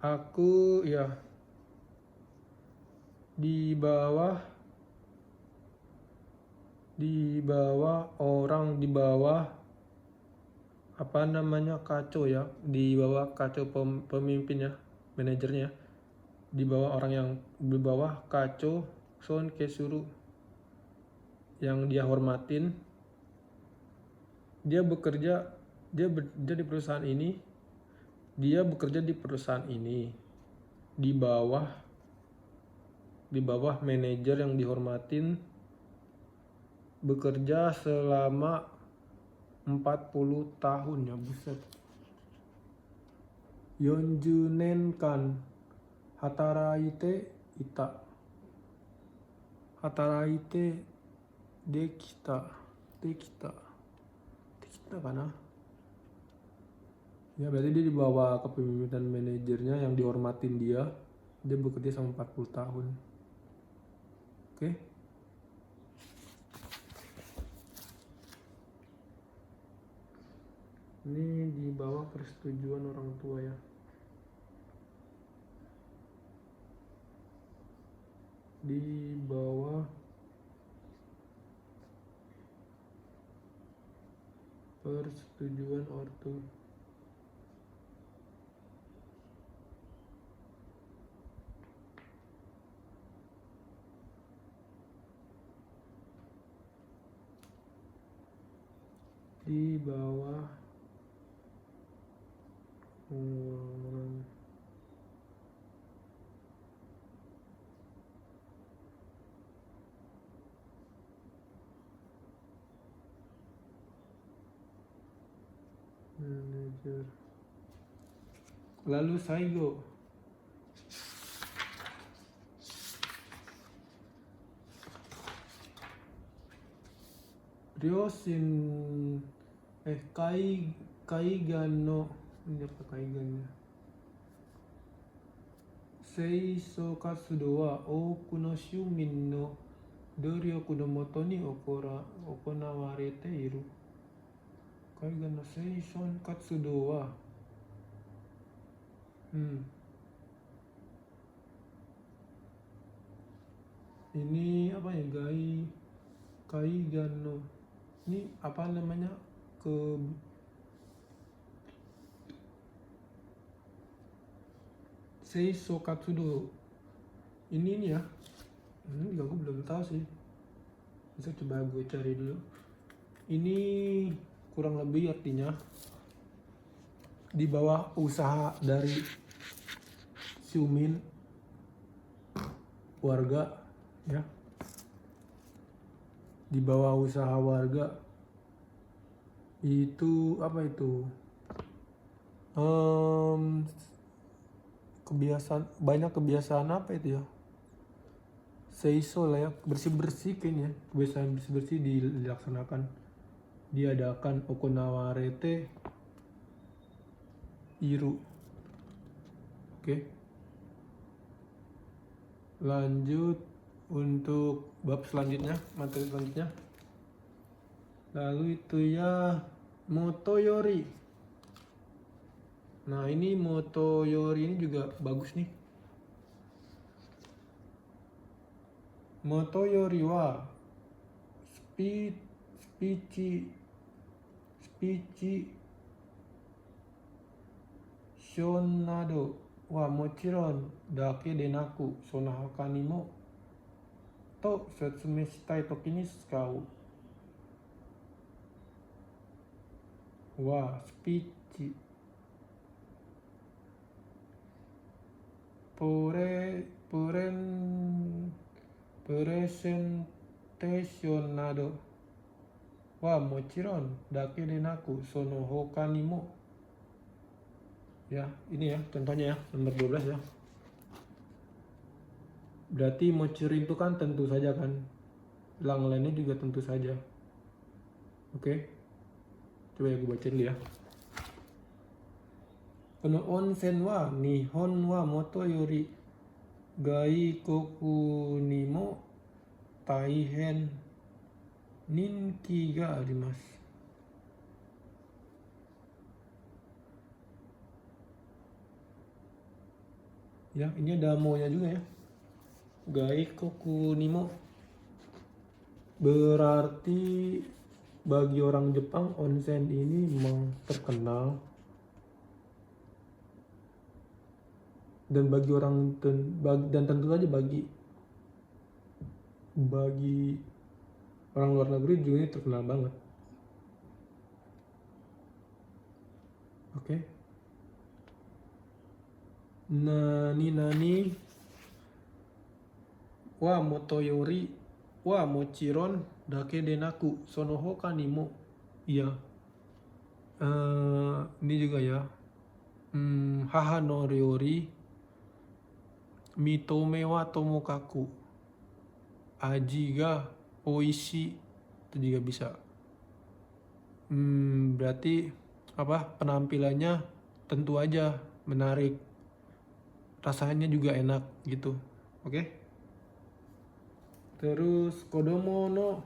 [SPEAKER 1] Aku ya di bawah apa namanya kaco ya, di bawah kaco pemimpinnya, manajernya, di bawah orang yang di bawah kaco Son Kesuru yang dia hormatin. Dia bekerja di perusahaan ini, dia bekerja di perusahaan ini di bawah manajer yang dihormatin, bekerja selama 40 tahun ya, buset. 40年間働いていた。働いてできたかなya, berarti dia di bawah kepemimpinan manajernya yang dihormatin dia bekerja selama 40 tahun. Oke. Ini di bawah persetujuan orang tua ya. Di bawah persetujuan ortu. Di bawah orang manajer. Lalu Saigo. Ryoshin Kaigan no, ini apa kaigannya? Seisou katsudo wa oku no shumin no doryoku no moto ni okonawarete iru. Kaigan no seisou katsudo wa ini apa ya, kaigan no, ini apa namanya, Seisou katsudo ini nih ya, ini juga gue belum tahu sih, bisa coba gue cari dulu. Ini kurang lebih artinya di bawah usaha dari Shumin, warga ya, di bawah usaha warga itu apa itu, banyak kebiasaan apa itu ya, seiso lah ya, bersih kayaknya, kebiasaan bersih dilaksanakan, diadakan okonawarete iru. Oke. Lanjut untuk bab selanjutnya, materi selanjutnya. Lalu itu ya Motoyori. Nah ini Motoyori ini juga bagus nih. Motoyori wa speech shon nado wa mochiron dake de naku sono haka ni mo to setsume shitai toki ni tsukau. Wa speech presentation nado wa mochiron dake de naku sono hoka ni mo. Ya, ini ya contohnya ya, nomor 12 ya. Berarti mochirin itu kan tentu saja kan. Yang lainnya juga tentu saja. Oke. Coba ya gue bacain dulu ya. Kono onsen wa nihon wa moto yori gaikoku ni mo taihen ninki ga arimasu. Ya, ini ada mo-nya juga ya. Gaikoku ni mo berarti bagi orang Jepang onsen ini memang terkenal. Dan bagi orang dan tentu saja bagi orang luar negeri juga ini terkenal banget. Oke. Nani wa motoyori wa mochiron dake de naku sono hoka ni mo. Iya. Ini juga ya. Haha no ryori mitome wa tomokaku aji ga oishi, itu juga bisa. Berarti apa, penampilannya tentu aja menarik, rasanya juga enak gitu. Oke. Terus kodomo no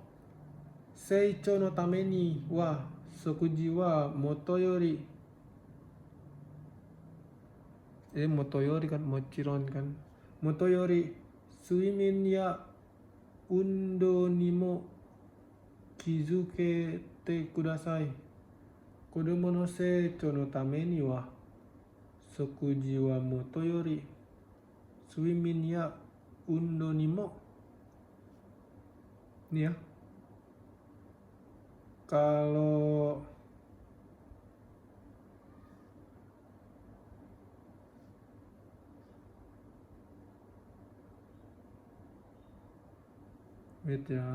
[SPEAKER 1] seicho no tame ni wa sokuji wa motoyori. Motoyori kan mochiron kan. Motoyori suimin ya undo ni mo kizukete kudasai. Kodomo no seicho no tame ni wa sokuji wa motoyori suimin ya undo ni mo. Ini ya. Kalau wait ya.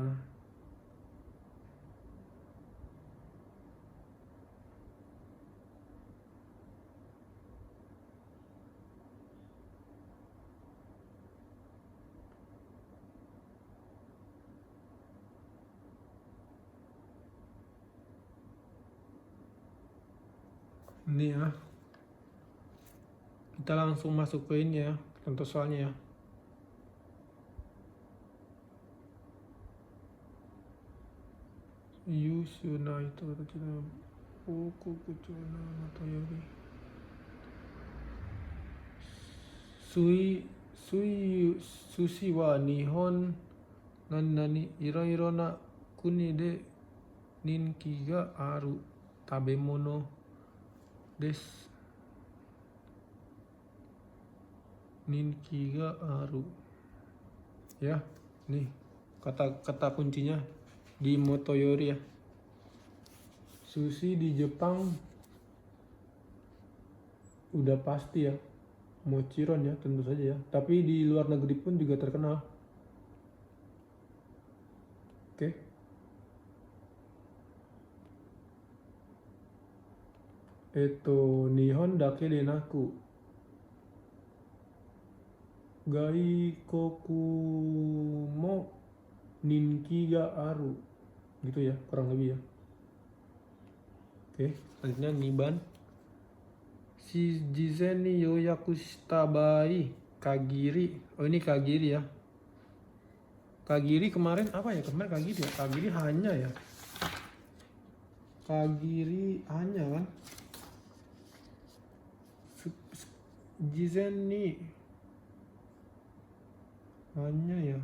[SPEAKER 1] Ini ya. Kita langsung masuk ke ini ya, contoh soalnya ya. Yusuna itu kita Oku kuchona motoyori. Sushi wa nihon nani iro na kuni de ninki ga aru tabemono desu. Ninki ga aru. Ya, nih kata kuncinya di motoyori ya. Sushi di Jepang udah pasti ya, mochiron ya tentu saja ya. Tapi di luar negeri pun juga terkenal. Oke. Nihon dake de naku gaikoku mo ninki ga aru. Gitu ya, kurang lebih ya. Oke, selanjutnya Niban. Shizen ni yoyaku shita bai kagiri. Oh ini kagiri ya. Kagiri kemarin apa ya? Kemarin kagiri ya. Kagiri hanya ya. Kagiri hanya kan. Jizen nih hanya ya.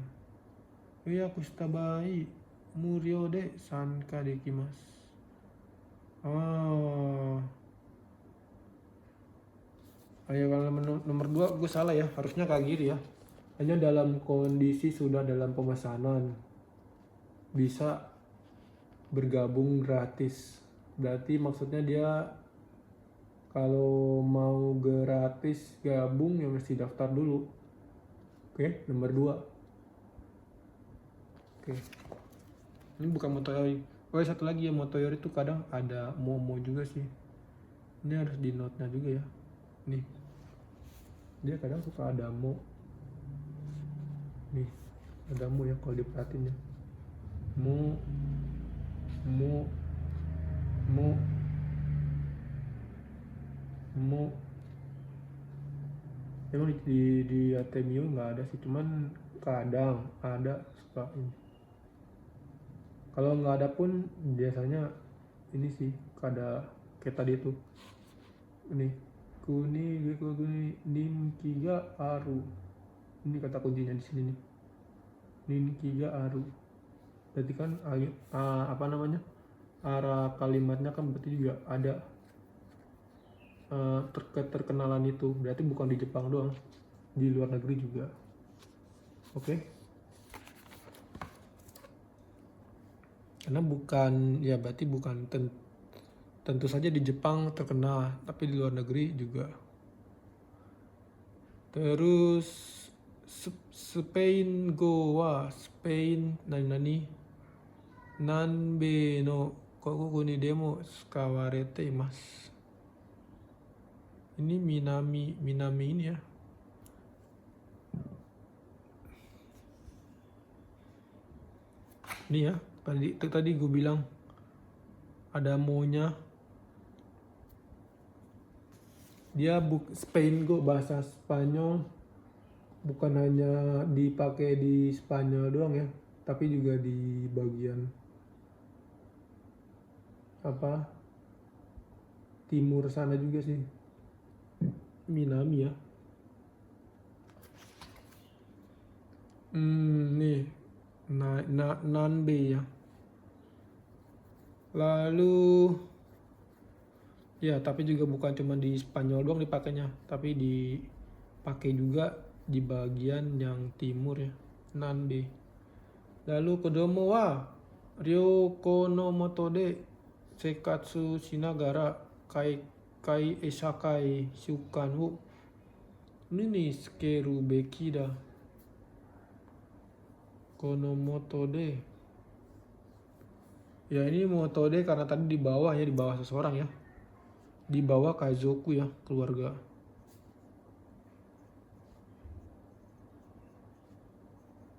[SPEAKER 1] Iya kustabai Murio de sanka dekimasu. Oh. Ayo kalau nomor 2 gue salah ya, harusnya Kagiri ya. Hanya dalam kondisi sudah dalam pemesanan bisa bergabung gratis. Berarti maksudnya dia kalau mau gratis gabung ya mesti daftar dulu. Oke, nomor 2. Oke. Ini bukan Motoyori. Oh, satu lagi ya, Motoyori itu kadang ada Momo juga sih. Ini harus di note-nya juga ya. Nih. Dia kadang suka ada Mo. Nih, ada Mo ya kalau diperhatiin ya. Mo emang di Ateneo nggak ada sih, cuman kadang ada suka ini. Kalau nggak ada pun biasanya ini sih ada kayak tadi tuh ini kuni nin kiga aru, ini kata kuncinya di sini nih, nin kiga aru. Berarti kan apa namanya, arah kalimatnya kan berarti juga ada terkenalan itu. Berarti bukan di Jepang doang, di luar negeri juga. Oke. Karena bukan ya, berarti bukan tentu saja di Jepang terkenal, tapi di luar negeri juga. Terus Spain Goa, Spain nani nanbe no koku ni demo skawarete imasu. Ini Minami ini ya. Ini ya, tadi gue bilang ada mo-nya. Dia Spain Go, bahasa Spanyol bukan hanya dipakai di Spanyol doang ya, tapi juga di bagian apa timur sana juga sih. Minami ya. Nih nanbe ya. Lalu ya, tapi juga bukan cuma di Spanyol doang dipakainya, tapi dipakai juga di bagian yang timur ya, nanbe. Lalu kodomo wa ryoko no moto de sekatsu shinagara kai esakai shukan wo nini sukeru beki da. Kono moto de. Ya ini moto de karena tadi di bawah ya, di bawah seseorang ya. Di bawah kaizoku ya, keluarga.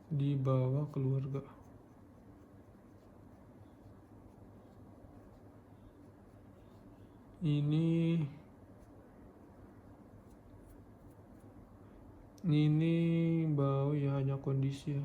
[SPEAKER 1] Di bawah keluarga. Ini bawah ya, hanya kondisi ya.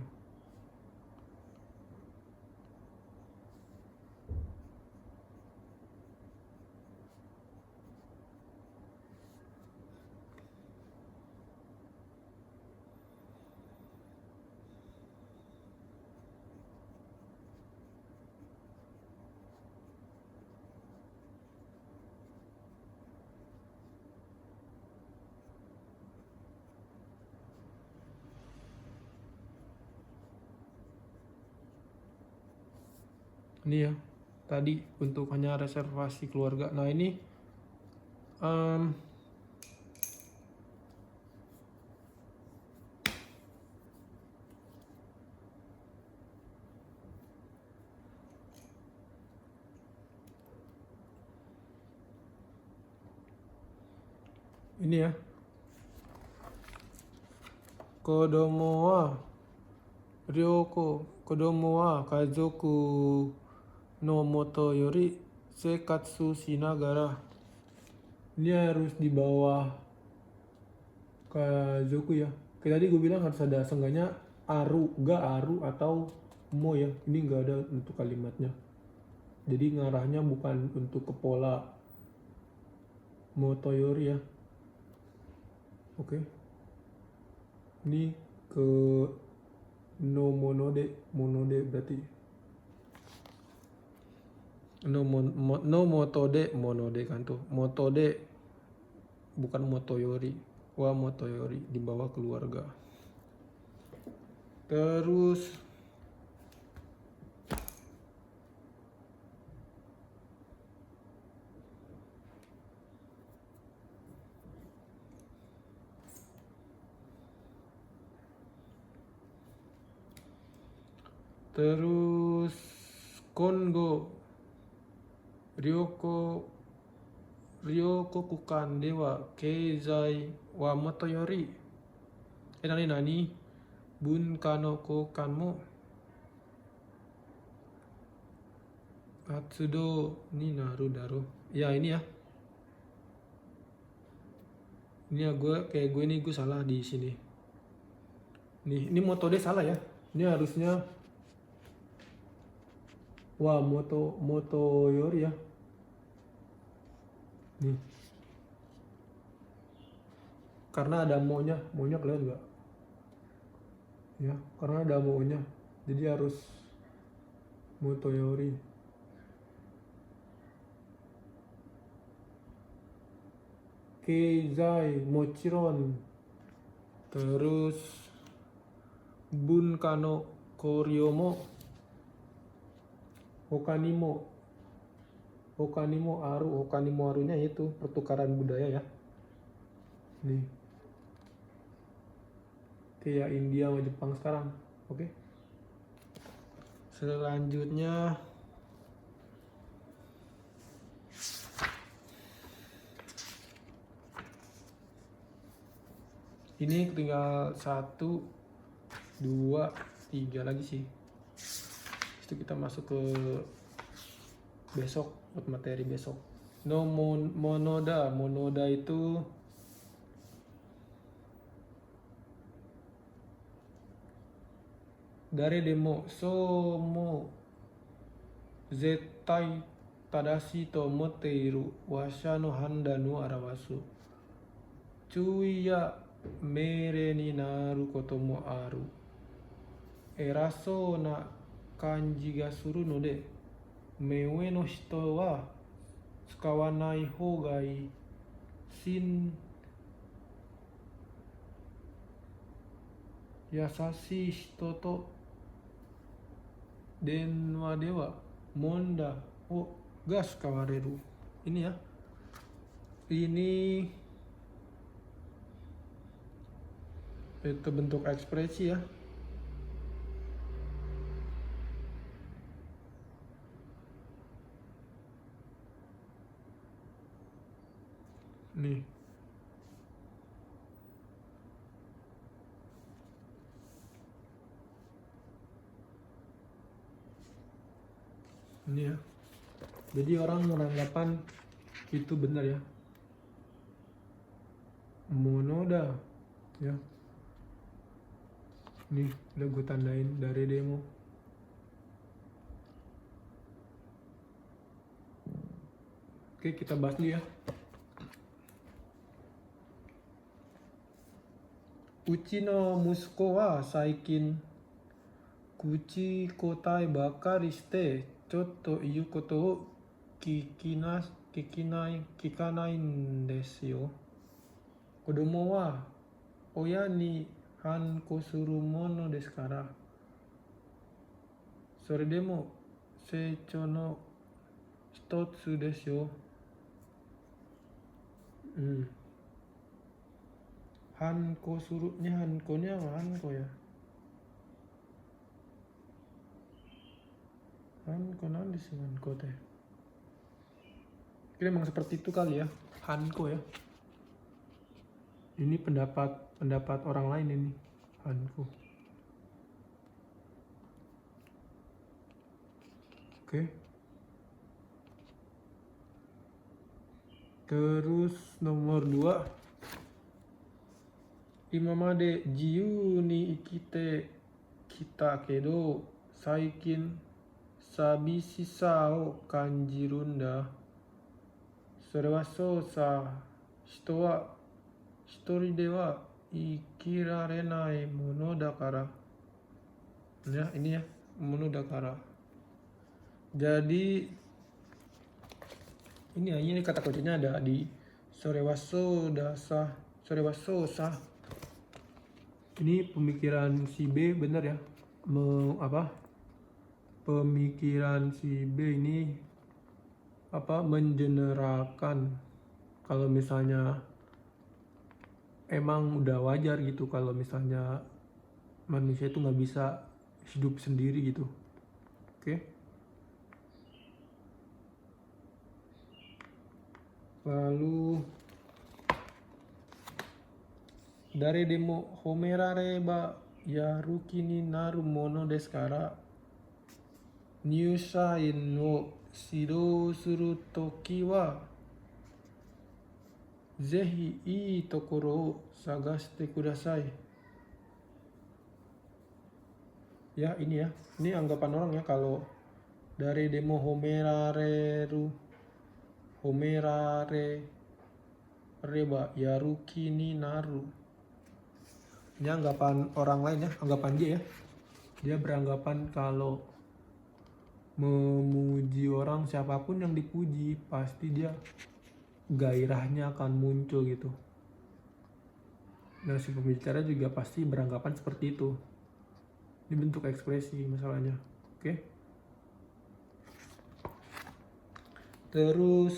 [SPEAKER 1] Ini ya, tadi untuk hanya reservasi keluarga. Nah ini ini ya, kodomo wa ryoko kodomo wa kaizoku no moto yori sekatsu shinagara. Ini harus di bawah kaizoku ya. Kayak tadi gue bilang harus ada seenggaknya aru atau mo ya. Ini nggak ada untuk kalimatnya. Jadi ngarahnya bukan untuk ke pola motoyori ya. Oke. Ini ke no monode berarti. No motode monode kan tuh. Motode bukan motoyori. Wa motoyori di bawah keluarga. Terus Kongo Ryoko kukan dewa keizai wa motoyori. Nani bunka no kokan mo Atsudo ni naru daro. Ya ini ya. Ini ya gue nih salah di sini. Nih, ini motode salah ya. Ini harusnya wah motoyori ya. Nih. Karena ada mo-nya kelihatan nggak? Ya, karena ada mo-nya. Jadi harus motoyori. Keizai mochiron. Terus bunka no koryomo Hokanimo arunya itu pertukaran budaya ya. Nih. Kayak India sama Jepang sekarang. Oke. Selanjutnya ini tinggal 1, 2, 3 lagi sih. Itu kita masuk ke besok, buat materi besok. No monoda itu dare demo somo zettai tadashi to omotte iru washa no handan wo arawasu. Chui ya meirei ni naru koto mo aru. Erasou na kanji ga suru no de mei no hito wa tsukawanai hou ga ii. Yasashi hito to denwa de wa monda o ga tsukawareru. Ini ya. Ini itu bentuk ekspresi ya. Nih. Ini ya. Jadi orang beranggapan itu benar ya. Monoda ya. Nih, udah gue tandain dari demo. Oke, kita bahas dulu ya. Uchi no musuko wa saikin kuchi kotai bakari shite chotto iu koto wo kikanaiんですよ. Kodomo wa oya ni hanko suru mono desu kara. Sore demo seichou no hitotsu desu yo. Hanko surunya hankonya apa hanko ya? Hanko nanti sih hanko teh. Kira memang seperti itu kali ya, hanko ya. Ini pendapat orang lain ini, hanko. Oke. Terus nomor 2. Imamade jiyu ni ikite kita kedo saikin 寂しさを感じるんだ。それはそうさ。人は一人では生きられないものだから。Ya, ini ya, mono dakara. Jadi ini kata kuncinya ada di sorewaso dasa, sorewaso sah. Ini pemikiran si B bener ya. Pemikiran si B ini mengeneralkan kalau misalnya emang udah wajar gitu kalau misalnya manusia itu nggak bisa hidup sendiri gitu. Oke. Lalu dari demo homerare ba yaruki ni naru mono desu kara nyushain wo shirou suru toki wa zehi ii tokoro o sagashite kudasai. Ya ini ya, ini anggapan orang ya kalau dari demo homerare reba yaruki ni naru. Ini anggapan orang lain ya, anggapan dia ya. Dia beranggapan kalau memuji orang, siapapun yang dipuji pasti dia gairahnya akan muncul gitu. Nah si pembicara juga pasti beranggapan seperti itu. Ini bentuk ekspresi masalahnya. Oke. Terus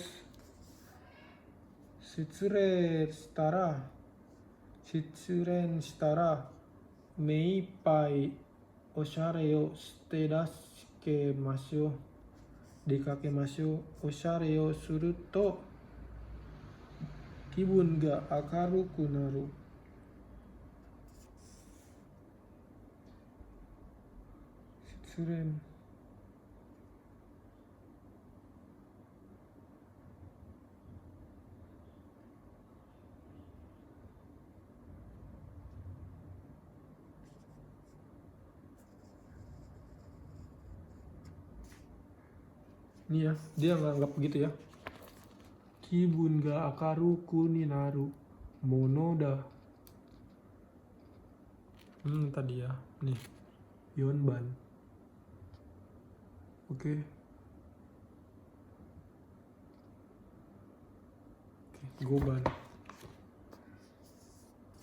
[SPEAKER 1] Shitsuren shitara meipai oshare yo shite dasukemashu dikakemashu oshare yo suru to kibun ga akaruku naru. Shitsuren ini ya, dia nganggap begitu ya. Kibun ga akaruku ni naru monoda. Tadi ya, nih Yonban. Oke. Goban.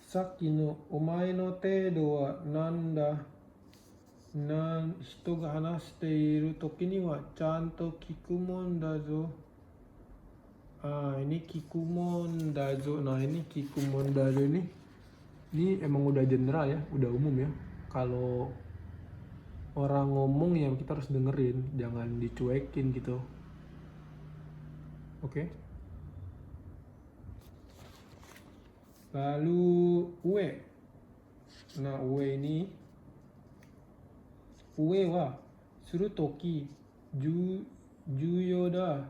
[SPEAKER 1] Saki no omae no teido wa nanda? Hito ga hanashite iru toki ni wa chanto kikumon da zo. Ini kikumon dazo. Nah ini kikumon dazo ini emang udah general ya, udah umum ya. Kalau orang ngomong ya kita harus dengerin, jangan dicuekin gitu. Oke. Lalu ue. Nah ue ini ue wa suru toki juyo da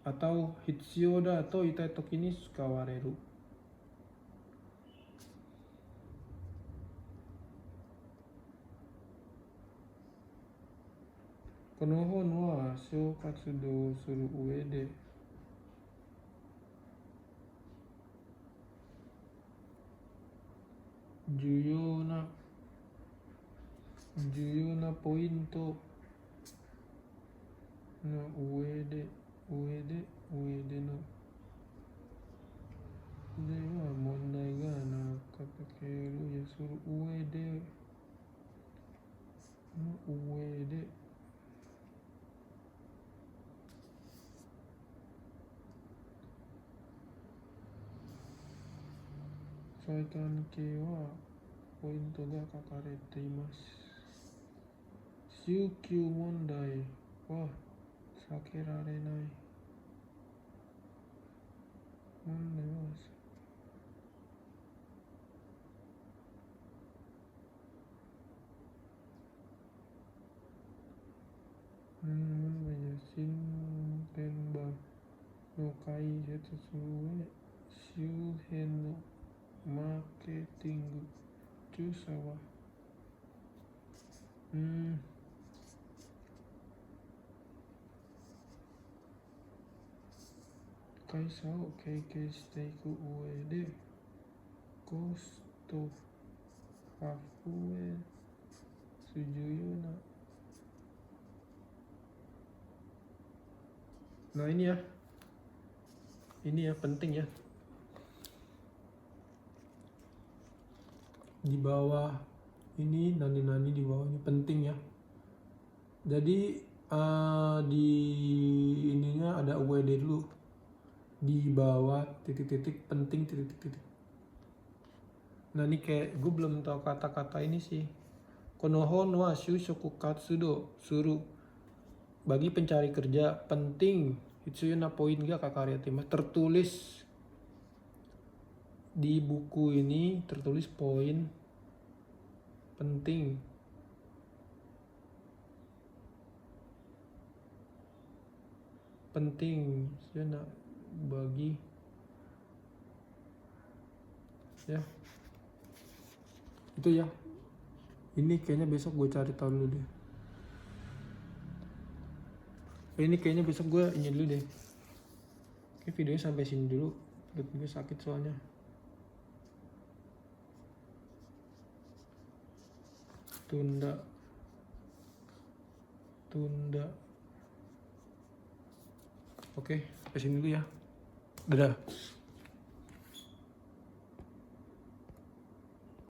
[SPEAKER 1] atau hitsuyou da to itai toki ni tsukawareru. Kono hon wa shou katsudou suru ue de重要なポイントの上でのでは問題がなかったけど、いやその上で最短形はポイントが書かれています。宗教問題は避けられない。問題は新天板の解説する上、周辺のマーケティング調査は Kai sao KK stay ku uede kosto hafue sujuyuna. Nah ini ya penting ya, di bawah ini nani di bawahnya penting ya. Jadi di ininya ada UED dulu, di bawah titik-titik penting titik-titik. Nah ini kayak gue belum tahu kata-kata ini sih. Konohon wa shusokukatsu do suru, bagi pencari kerja penting Hitsuyuna poin ga kakarya tema, tertulis di buku ini, tertulis poin penting Hitsuyuna bagi ya itu ya. Ini kayaknya besok gue cari tahu dulu deh. Ini kayaknya besok gue ini dulu deh. Oke, videonya sampai sini dulu. Perut gue sakit soalnya. Tunda. Oke, sampai sini dulu ya. Dadah.